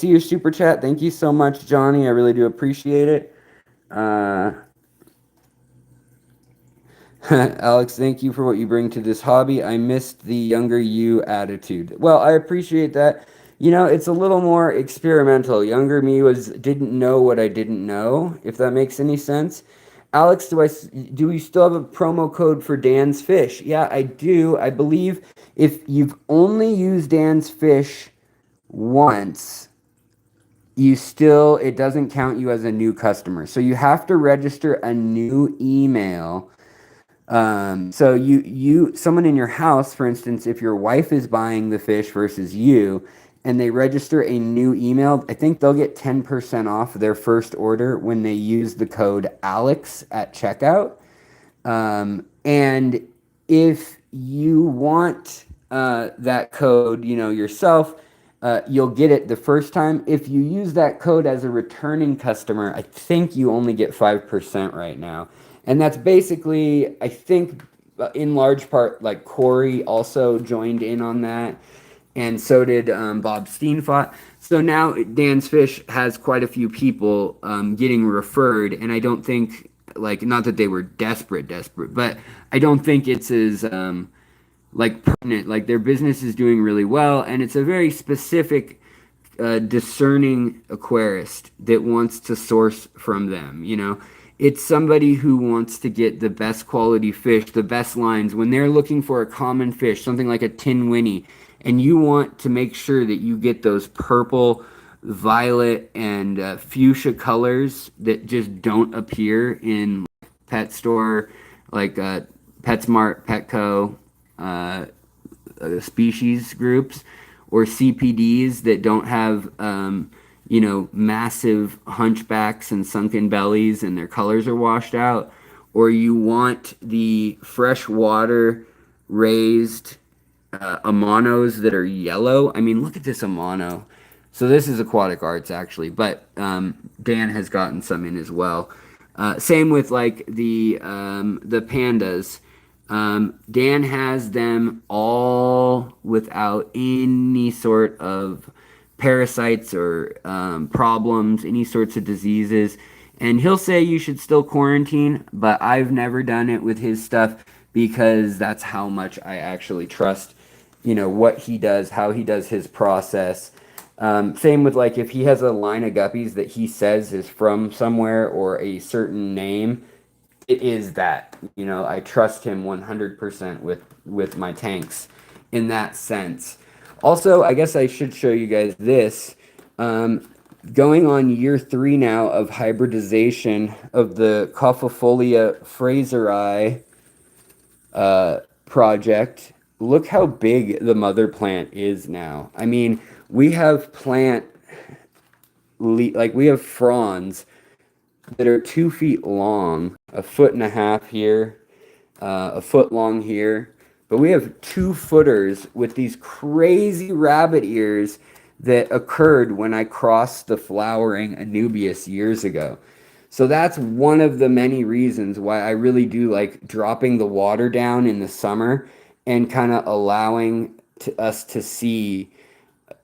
your super chat. Thank you so much, Johnny. I really do appreciate it. Uh, Alex, thank you for what you bring to this hobby. I missed the younger you attitude. Well, I appreciate that. It's a little more experimental. Younger me didn't know what I didn't know, if that makes any sense. Alex, do we still have a promo code for Dan's Fish? Yeah, I do. I believe if you've only used Dan's Fish once, it doesn't count you as a new customer. So you have to register a new email. So someone in your house, for instance, if your wife is buying the fish versus you, and they register a new email, I think they'll get 10% off their first order when they use the code Alex at checkout. And if you want that code, yourself, you'll get it the first time. If you use that code as a returning customer, I think you only get 5% right now. And that's basically, I think, in large part, like Corey also joined in on that. And so did Bob Steenfott. So now Dan's Fish has quite a few people getting referred. And I don't think, like, not that they were desperate, but I don't think it's as like pertinent. Like their business is doing really well, and it's a very specific, discerning aquarist that wants to source from them. It's somebody who wants to get the best quality fish, the best lines. When they're looking for a common fish, something like a tin winnie, and you want to make sure that you get those purple, violet, and fuchsia colors that just don't appear in pet store, like PetSmart, Petco, uh, species groups, or CPDs that don't have, massive hunchbacks and sunken bellies and their colors are washed out, or you want the freshwater raised Amanos that are yellow. I mean, look at this Amano. So this is Aquatic Arts actually, but Dan has gotten some in as well. Same with like the pandas. Dan has them all without any sort of parasites or problems, any sorts of diseases. And he'll say you should still quarantine, but I've never done it with his stuff because that's how much I actually trust, what he does, how he does his process. Same with like if he has a line of guppies that he says is from somewhere or a certain name, it is that. I trust him 100% with my tanks in that sense. Also, I guess I should show you guys this. Going on year 3 now of hybridization of the Cophifolia fraseri project. Look how big the mother plant is now. I mean, we have plant like we have fronds that are 2 feet long, a foot and a half here, a foot long here. But we have 2 footers with these crazy rabbit ears that occurred when I crossed the flowering Anubias years ago. So that's one of the many reasons why I really do like dropping the water down in the summer and kind of allowing us to see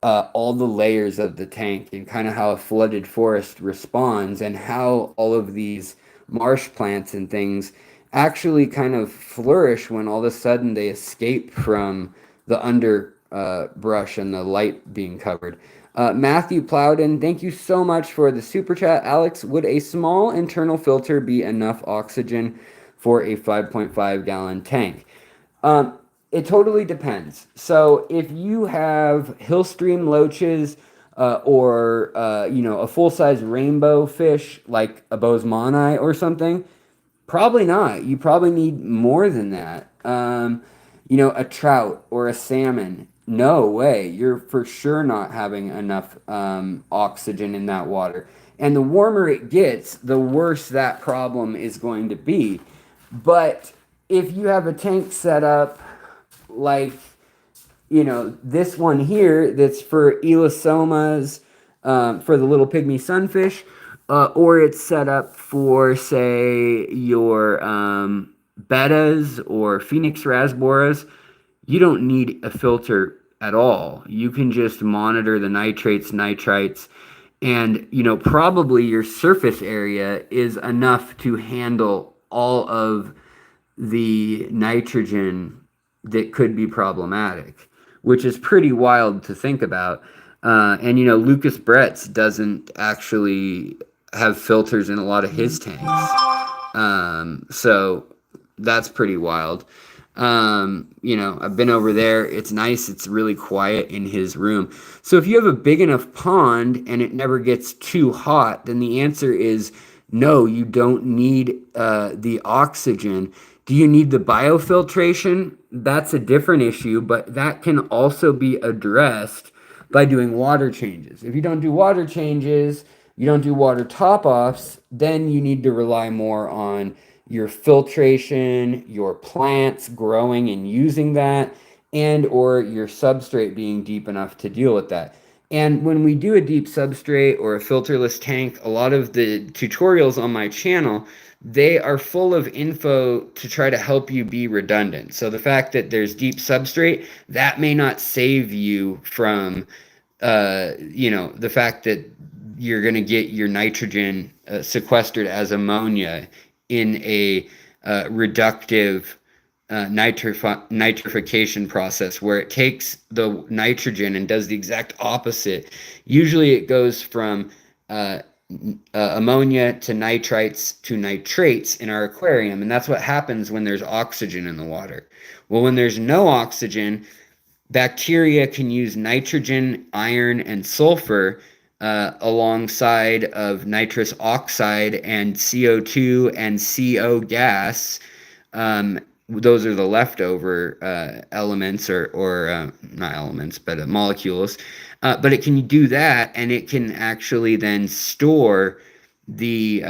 all the layers of the tank and kind of how a flooded forest responds and how all of these marsh plants and things actually kind of flourish when all of a sudden they escape from the underbrush and the light being covered. Matthew Plowden, thank you so much for the super chat. Alex, would a small internal filter be enough oxygen for a 5.5 gallon tank? Um, it totally depends. So if you have hillstream loaches or a full size rainbow fish like a bosemani or something, probably not. You probably need more than that. A trout or a salmon. No way. You're for sure not having enough oxygen in that water. And the warmer it gets, the worse that problem is going to be. But if you have a tank set up like, this one here that's for elastomas, for the little pygmy sunfish, or it's set up for, say, your bettas or phoenix rasboras, you don't need a filter at all. You can just monitor the nitrates, nitrites, and probably your surface area is enough to handle all of the nitrogen that could be problematic, which is pretty wild to think about. And Lucas Bretz doesn't actually have filters in a lot of his tanks. So that's pretty wild. I've been over there. It's nice. It's really quiet in his room. So if you have a big enough pond and it never gets too hot, then the answer is no, you don't need the oxygen. Do you need the biofiltration? That's a different issue, but that can also be addressed by doing water changes. If you don't do water changes, you don't do water top-offs, then you need to rely more on your filtration, your plants growing and using that, and or your substrate being deep enough to deal with that. And when we do a deep substrate or a filterless tank, a lot of the tutorials on my channel, they are full of info to try to help you be redundant. So the fact that there's deep substrate, that may not save you from, the fact that you're going to get your nitrogen sequestered as ammonia in a reductive nitrification process where it takes the nitrogen and does the exact opposite. Usually it goes from ammonia to nitrites to nitrates in our aquarium, and that's what happens when there's oxygen in the water. Well, when there's no oxygen, bacteria can use nitrogen, iron, and sulfur alongside of nitrous oxide and CO2 and CO gas. Those are the leftover elements or not elements, but molecules. But it can do that, and it can actually then store the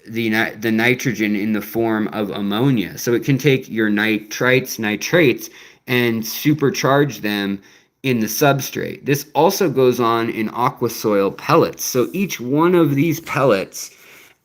nitrogen in the form of ammonia. So it can take your nitrites, nitrates, and supercharge them in the substrate. This also goes on in aqua soil pellets. So each one of these pellets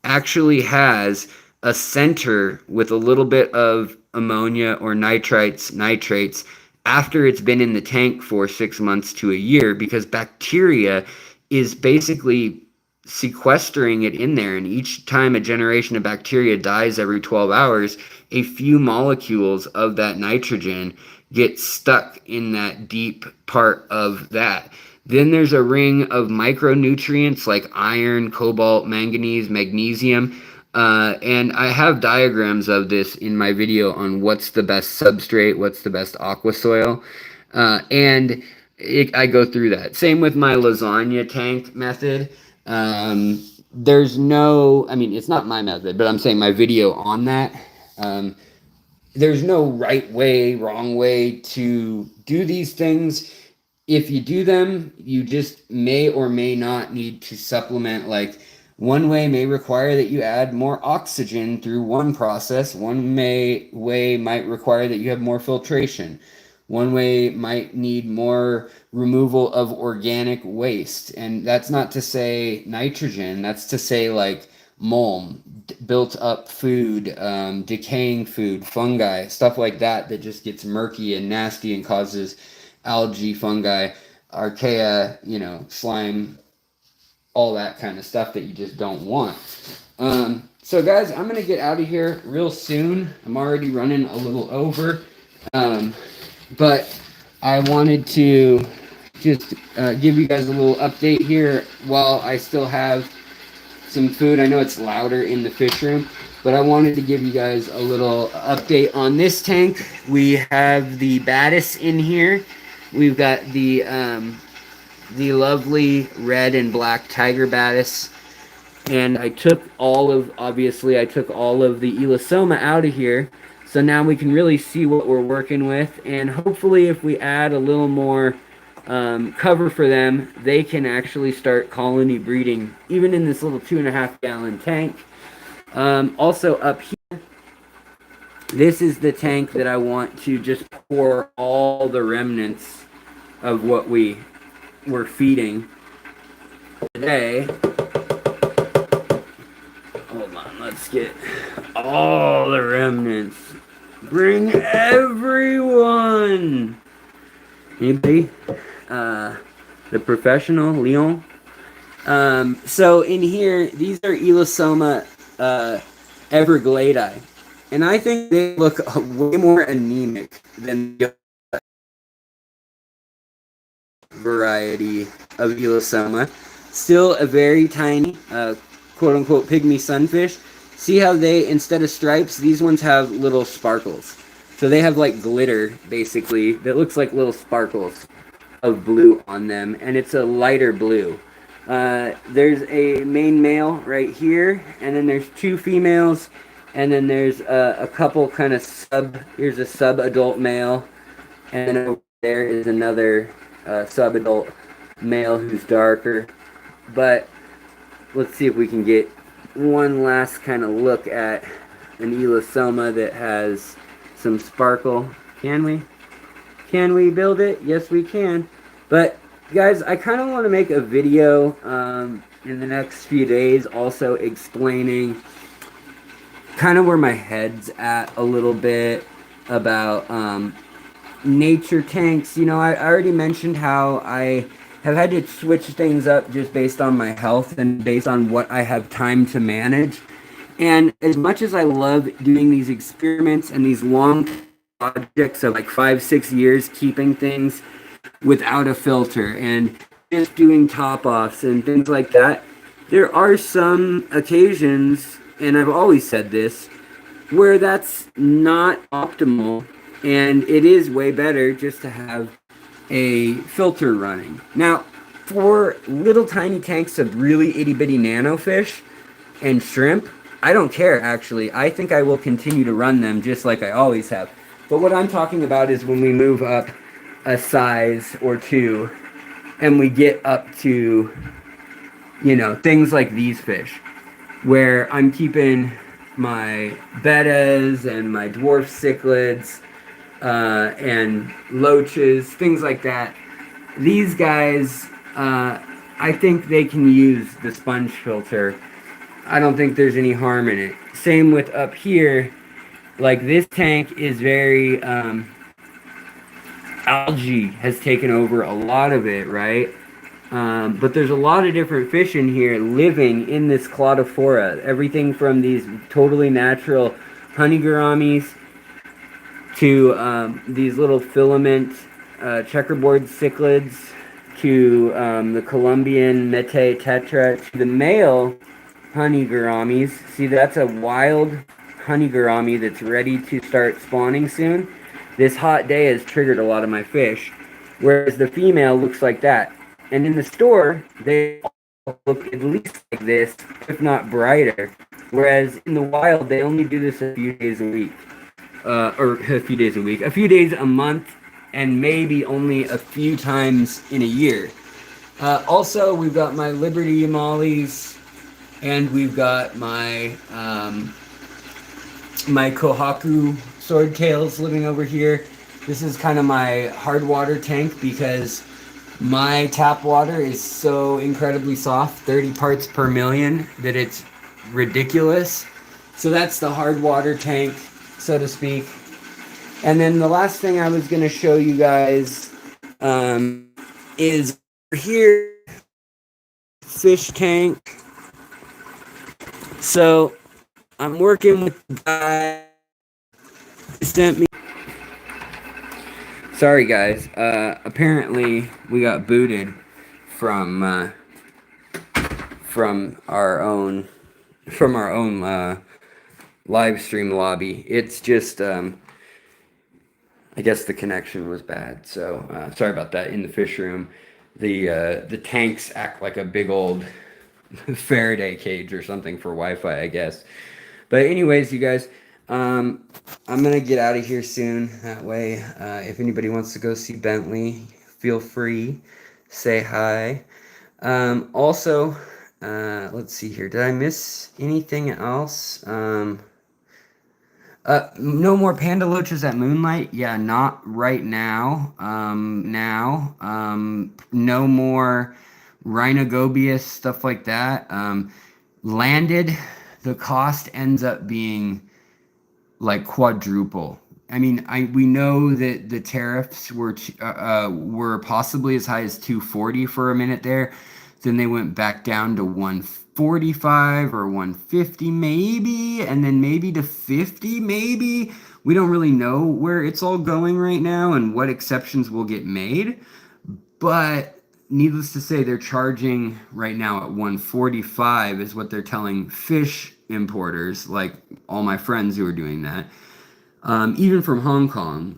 actually has a center with a little bit of ammonia or nitrites, nitrates after it's been in the tank for 6 months to a year, because bacteria is basically sequestering it in there. And each time a generation of bacteria dies every 12 hours, a few molecules of that nitrogen get stuck in that deep part of that. Then there's a ring of micronutrients like iron, cobalt, manganese, magnesium. And I have diagrams of this in my video on what's the best substrate, what's the best aqua soil. I go through that. Same with my lasagna tank method. There's no, I mean, it's not my method, but I'm saying my video on that. There's no right way, wrong way to do these things. if you do them, you just may or may not need to supplement. Like one way may require that you add more oxygen through one process. Way might require that you have more filtration. One way might need more removal of organic waste. And that's not to say nitrogen, that's to say like mulm, built up food, decaying food, fungi, stuff like that that just gets murky and nasty and causes algae, fungi, archaea, slime, all that kind of stuff that you just don't want. So guys, I'm going to get out of here real soon. I'm already running a little over. But I wanted to just give you guys a little update here while I still have some food. I know it's louder in the fish room, but I wanted to give you guys a little update on this tank. We have the baddest in here. We've got the lovely red and black tiger baddest. And I took all of the elosoma out of here. So now we can really see what we're working with. And hopefully if we add a little more cover for them, they can actually start colony breeding, even in this little 2.5 gallon tank. Also up here, this is the tank that I want to just pour all the remnants of what we were feeding today. Hold on, let's get all the remnants. Bring everyone. Anybody? The professional, Leon. So in here, these are Elosoma evergladi. And I think they look way more anemic than the variety of Elosoma. Still a very tiny, quote-unquote, pygmy sunfish. See how they, instead of stripes, these ones have little sparkles. So they have like glitter, basically, that looks like little sparkles of blue on them, and it's a lighter blue. There's a main male right here, and then there's 2 females, and then there's a couple kind of here's a sub-adult male, and then over there is another sub-adult male who's darker. But let's see if we can get one last kind of look at an Elosoma that has some sparkle. Can we? Can we build it? Yes, we can. But guys, I kind of want to make a video in the next few days also explaining kind of where my head's at a little bit about nature tanks. I already mentioned how I have had to switch things up just based on my health and based on what I have time to manage. And as much as I love doing these experiments and these long projects of like 5-6 years, keeping things without a filter and just doing top-offs and things like that, there are some occasions, and I've always said this, where that's not optimal, and it is way better just to have a filter running. Now, for little tiny tanks of really itty-bitty nanofish and shrimp, I don't care, actually. I think I will continue to run them just like I always have. But what I'm talking about is when we move up a size or two and we get up to, things like these fish, where I'm keeping my bettas and my dwarf cichlids and loaches, things like that. These guys, I think they can use the sponge filter. I don't think there's any harm in it. Same with up here. Like this tank is very, algae has taken over a lot of it, right? But there's a lot of different fish in here living in this cladophora. Everything from these totally natural honey gouramis to these little filament checkerboard cichlids to the Colombian Mete tetra to the male honey gouramis. See, that's a wild honey gourami that's ready to start spawning soon. This hot day has triggered a lot of my fish, whereas the female looks like that. And in the store, they all look at least like this, if not brighter. Whereas in the wild, they only do this a few days a week. A few days a month. and maybe only a few times in a year. Also, we've got my Liberty mollies, and we've got my my Kohaku swordtails living over here. This is kind of my hard water tank because my tap water is so incredibly soft, 30 parts per million, that it's ridiculous. So that's the hard water tank, so to speak. And then the last thing I was going to show you guys is here, fish tank. So I'm working with the guy who sent me. Sorry guys, apparently we got booted from our own live stream lobby. It's just I guess the connection was bad, so sorry about that. In the fish room, the tanks act like a big old Faraday cage or something for Wi-Fi, I guess. But anyways, you guys, I'm gonna get out of here soon. That way, if anybody wants to go see Bentley, feel free. Say hi. Also, let's see here. Did I miss anything else? No more panda loaches at Moonlight. Yeah, not right now. No more rhinogobius, stuff like that. Landed, the cost ends up being like quadruple. I mean, we know that the tariffs were possibly as high as 240 for a minute there. Then they went back down to 145 or 150 maybe, and then maybe to 50 maybe. We don't really know where it's all going right now and what exceptions will get made. But needless to say, they're charging right now at 145 is what they're telling fish importers, like all my friends who are doing that. Even from Hong Kong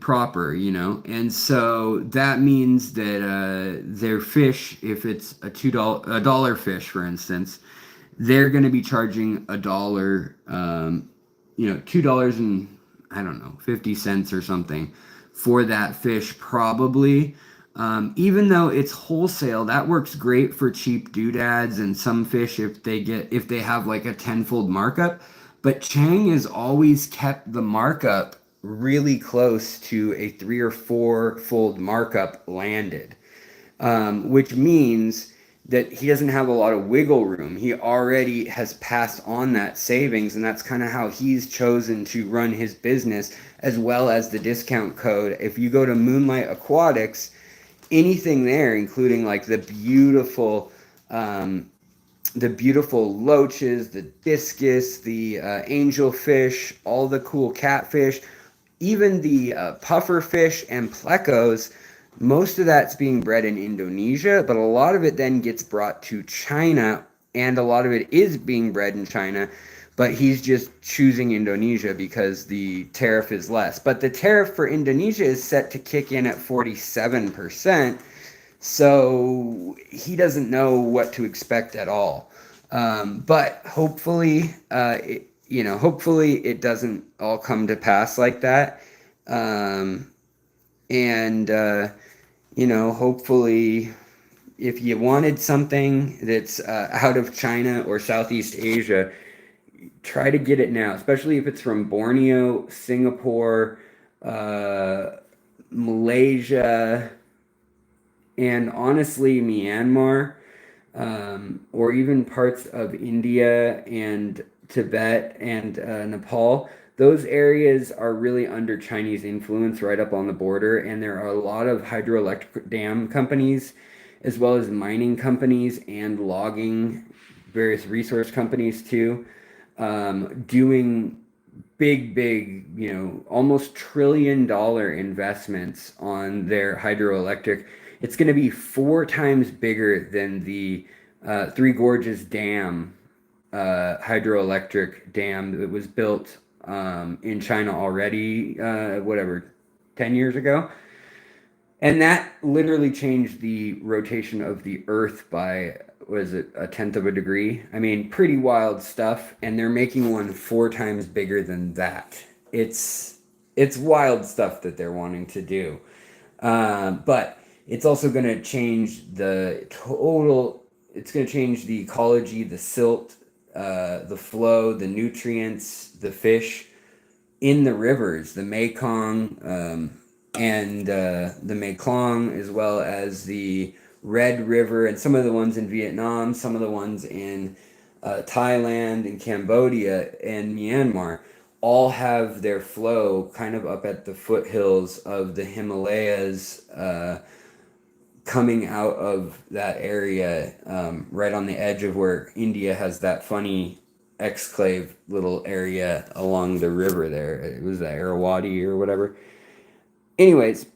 proper, you know. And so that means that their fish, if it's a $2 fish, for instance, they're going to be charging $1, $2 and I don't know, 50 cents or something for that fish probably. Even though it's wholesale, that works great for cheap doodads and some fish if they have like a tenfold markup. But Chang has always kept the markup really close to a 3 or 4 fold markup landed, which means that he doesn't have a lot of wiggle room. He already has passed on that savings, and that's kind of how he's chosen to run his business, as well as the discount code. If you go to Moonlight Aquatics, anything there, including like the beautiful loaches, the discus, the angelfish, all the cool catfish, even the puffer fish and plecos, most of that's being bred in Indonesia, but a lot of it then gets brought to China, and a lot of it is being bred in China, but he's just choosing Indonesia because the tariff is less. But the tariff for Indonesia is set to kick in at 47%. So he doesn't know what to expect at all. But hopefully, hopefully it doesn't all come to pass like that. Hopefully if you wanted something that's out of China or Southeast Asia, try to get it now, especially if it's from Borneo, Singapore, Malaysia, and honestly, Myanmar, or even parts of India and Tibet and Nepal. Those areas are really under Chinese influence right up on the border, and there are a lot of hydroelectric dam companies, as well as mining companies and logging, various resource companies too, doing big, almost $1 trillion investments on their hydroelectric. It's going to be 4 times bigger than the Three Gorges Dam, hydroelectric dam that was built in China already, 10 years ago. And that literally changed the rotation of the Earth by, was it a 1/10 of a degree? I mean, pretty wild stuff. And they're making one 4 times bigger than that. It's it's wild stuff that they're wanting to do. But it's also going to change the total, it's going to change the ecology, the silt, the flow, the nutrients, the fish in the rivers, the Mekong, and the Mekong, as well as the Red River, and some of the ones in Vietnam, some of the ones in Thailand and Cambodia and Myanmar, all have their flow kind of up at the foothills of the Himalayas, coming out of that area, right on the edge of where India has that funny exclave little area along the river there. It was the Irrawaddy or whatever. Anyways,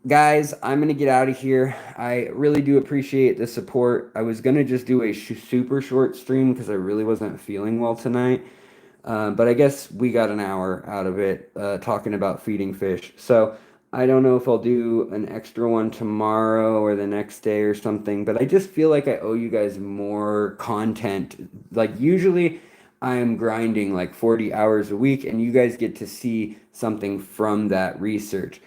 guys, I'm going to get out of here. I really do appreciate the support. I was going to just do a super short stream because I really wasn't feeling well tonight. But I guess we got an hour out of it talking about feeding fish. So I don't know if I'll do an extra one tomorrow or the next day or something, but I just feel like I owe you guys more content. Like usually I am grinding like 40 hours a week and you guys get to see something from that research.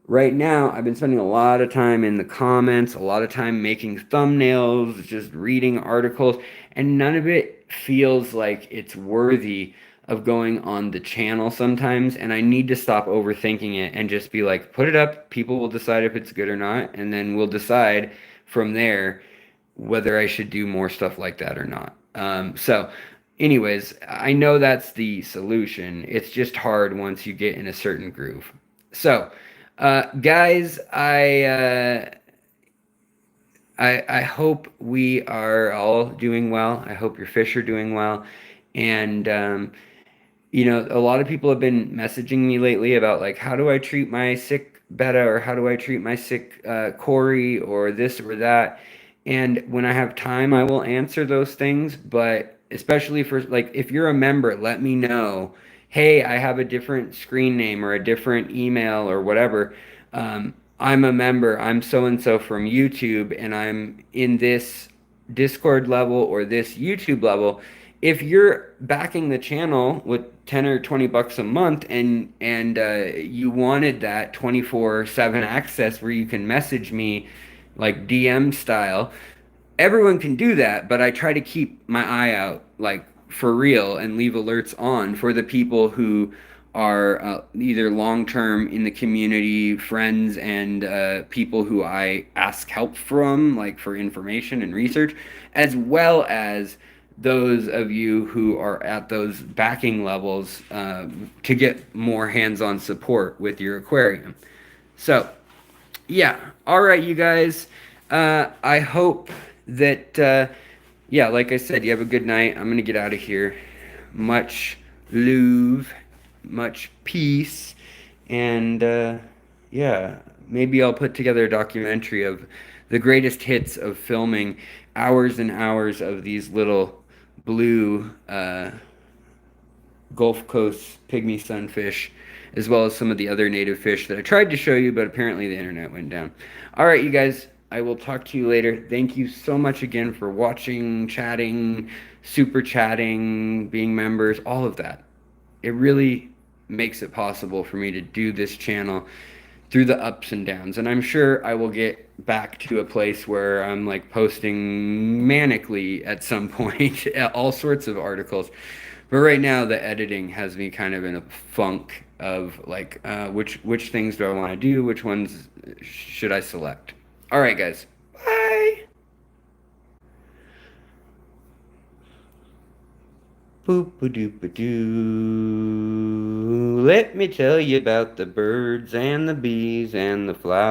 Right now, I've been spending a lot of time in the comments, a lot of time making thumbnails, just reading articles, and none of it feels like it's worthy of going on the channel sometimes. And I need to stop overthinking it and just be like, put it up, people will decide if it's good or not, and then we'll decide from there whether I should do more stuff like that or not. Anyways, I know that's the solution. It's just hard once you get in a certain groove. So, guys, I hope we are all doing well. I hope your fish are doing well. And, a lot of people have been messaging me lately about like, how do I treat my sick betta, or how do I treat my sick Cory, or this or that. And when I have time, I will answer those things. But especially for like, if you're a member, let me know. Hey, I have a different screen name or a different email or whatever. I'm a member. I'm so and so from YouTube, and I'm in this Discord level or this YouTube level. If you're backing the channel with 10 or 20 bucks a month, and you wanted that 24/7 access where you can message me like DM style, everyone can do that, but I try to keep my eye out, like for real, and leave alerts on for the people who are either long term in the community, friends, and people who I ask help from, like for information and research, as well as those of you who are at those backing levels to get more hands on support with your aquarium. So, yeah. All right, you guys. I hope that, yeah, like I said, you have a good night. I'm going to get out of here. Much love, much peace. And, yeah, maybe I'll put together a documentary of the greatest hits of filming hours and hours of these little blue Gulf Coast pygmy sunfish, as well as some of the other native fish that I tried to show you, but apparently the internet went down. All right, you guys, I will talk to you later. Thank you so much again for watching, chatting, super chatting, being members, all of that. It really makes it possible for me to do this channel through the ups and downs. And I'm sure I will get back to a place where I'm like posting manically at some point, all sorts of articles. But right now, the editing has me kind of in a funk of like, which things do I want to do? Which ones should I select? All right, guys. Bye. Boop-a-doop-a-doo. Let me tell you about the birds and the bees and the flowers.